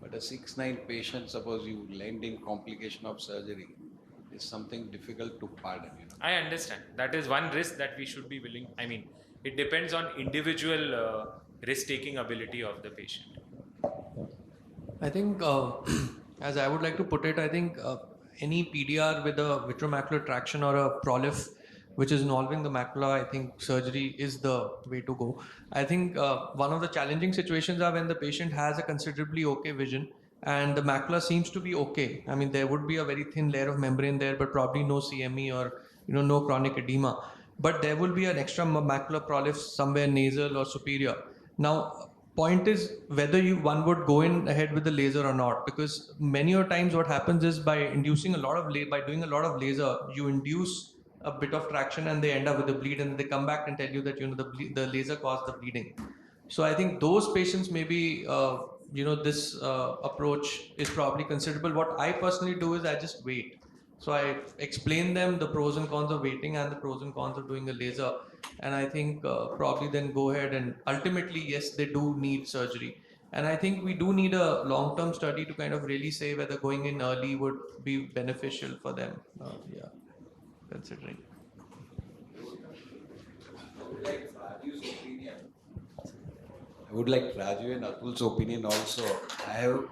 but a 6/9 patient, suppose you land in complication of surgery, is something difficult to pardon. I understand. That is one risk that we should be willing. I mean, it depends on individual risk-taking ability of the patient. I think, as I would like to put it, I think any PDR with a vitreomacular traction or a prolif which is involving the macula, I think surgery is the way to go. I think one of the challenging situations are when the patient has a considerably okay vision and the macula seems to be okay. I mean, there would be a very thin layer of membrane there, but probably no CME or no chronic edema. But there will be an extra macular prolif somewhere nasal or superior. Now, point is whether one would go in ahead with the laser or not, because many times what happens is by doing a lot of laser, you induce a bit of traction and they end up with a bleed, and they come back and tell you that the laser caused the bleeding. So I think those patients maybe this approach is probably considerable. What I personally do is I just wait. So I explain them the pros and cons of waiting and the pros and cons of doing a laser, and I think probably then go ahead and ultimately, yes, they do need surgery. And I think we do need a long-term study to kind of really say whether going in early would be beneficial for them. Considering. I would like Raju and Atul's opinion also. I have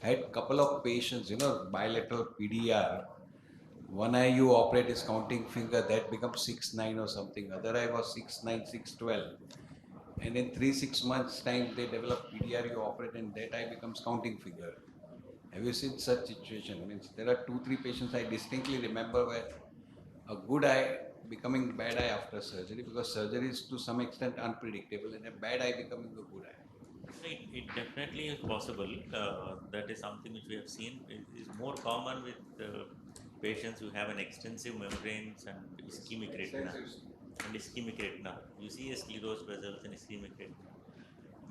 had couple of patients, bilateral PDR. One eye you operate is counting finger, that becomes 6/9 or something. Other eye was 6/9, 6/12. And in 3-6 months time they develop PDR, you operate and that eye becomes counting finger. Have you seen such situation? Means there are 2-3 patients I distinctly remember where a good eye becoming bad eye after surgery, because surgery is to some extent unpredictable, and a bad eye becoming a good eye. It definitely is possible. That is something which we have seen. It is more common with patients who have an extensive membranes and ischemic retina. You see a sclerosed vessels and ischemic retina.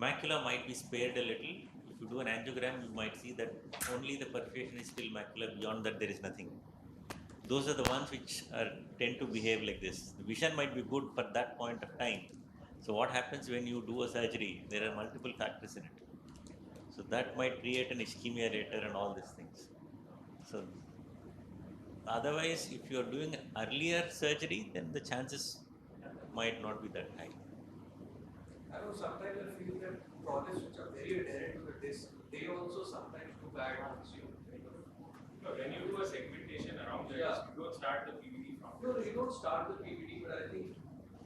Macula might be spared a little. If you do an angiogram, you might see that only the perforation is still macula. Beyond that, there is nothing. Those are the ones which tend to behave like this. The vision might be good for that point of time. So what happens when you do a surgery? There are multiple factors in it. So that might create an ischemia later and all these things. So otherwise, if you are doing an earlier surgery, then the chances might not be that high. I know sometimes I feel that prolifs which are very adherent to the disc, they also sometimes do bad on you. When you do a segmentation around the disc, you don't start the PVD from. No, you don't start the PVD, but I think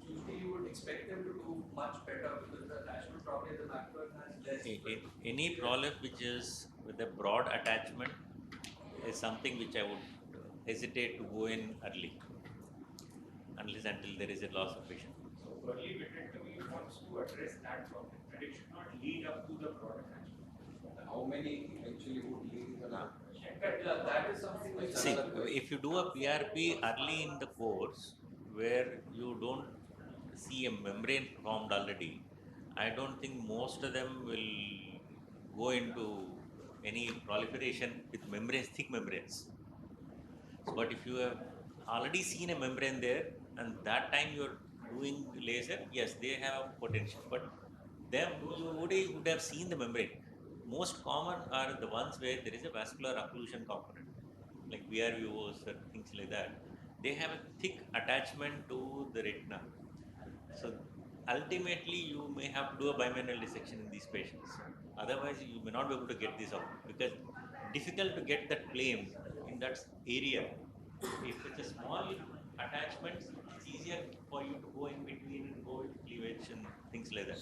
usually you would expect them to do much better because the national problem the macula has less. Any prolif which is with a broad attachment is something which I would hesitate to go in early, unless until there is a loss of vision. So early vitrectomy wants to address that problem, and it should not lead up to the broad attachment. How many eventually would lead in the That is something which See, if you do a PRP early in the course where you don't see a membrane formed already, I don't think most of them will go into any proliferation with membranes, thick membranes. But if you have already seen a membrane there and that time you are doing laser, yes, they have potential. But them you would have seen the membrane. Most common are the ones where there is a vascular occlusion component, like BRVOs or things like that. they have a thick attachment to the retina. So ultimately, you may have to do a bimanual dissection in these patients. Otherwise, you may not be able to get this out because difficult to get that flame in that area. If it's a small attachment, it's easier for you to go in between and go with cleavage and things like that.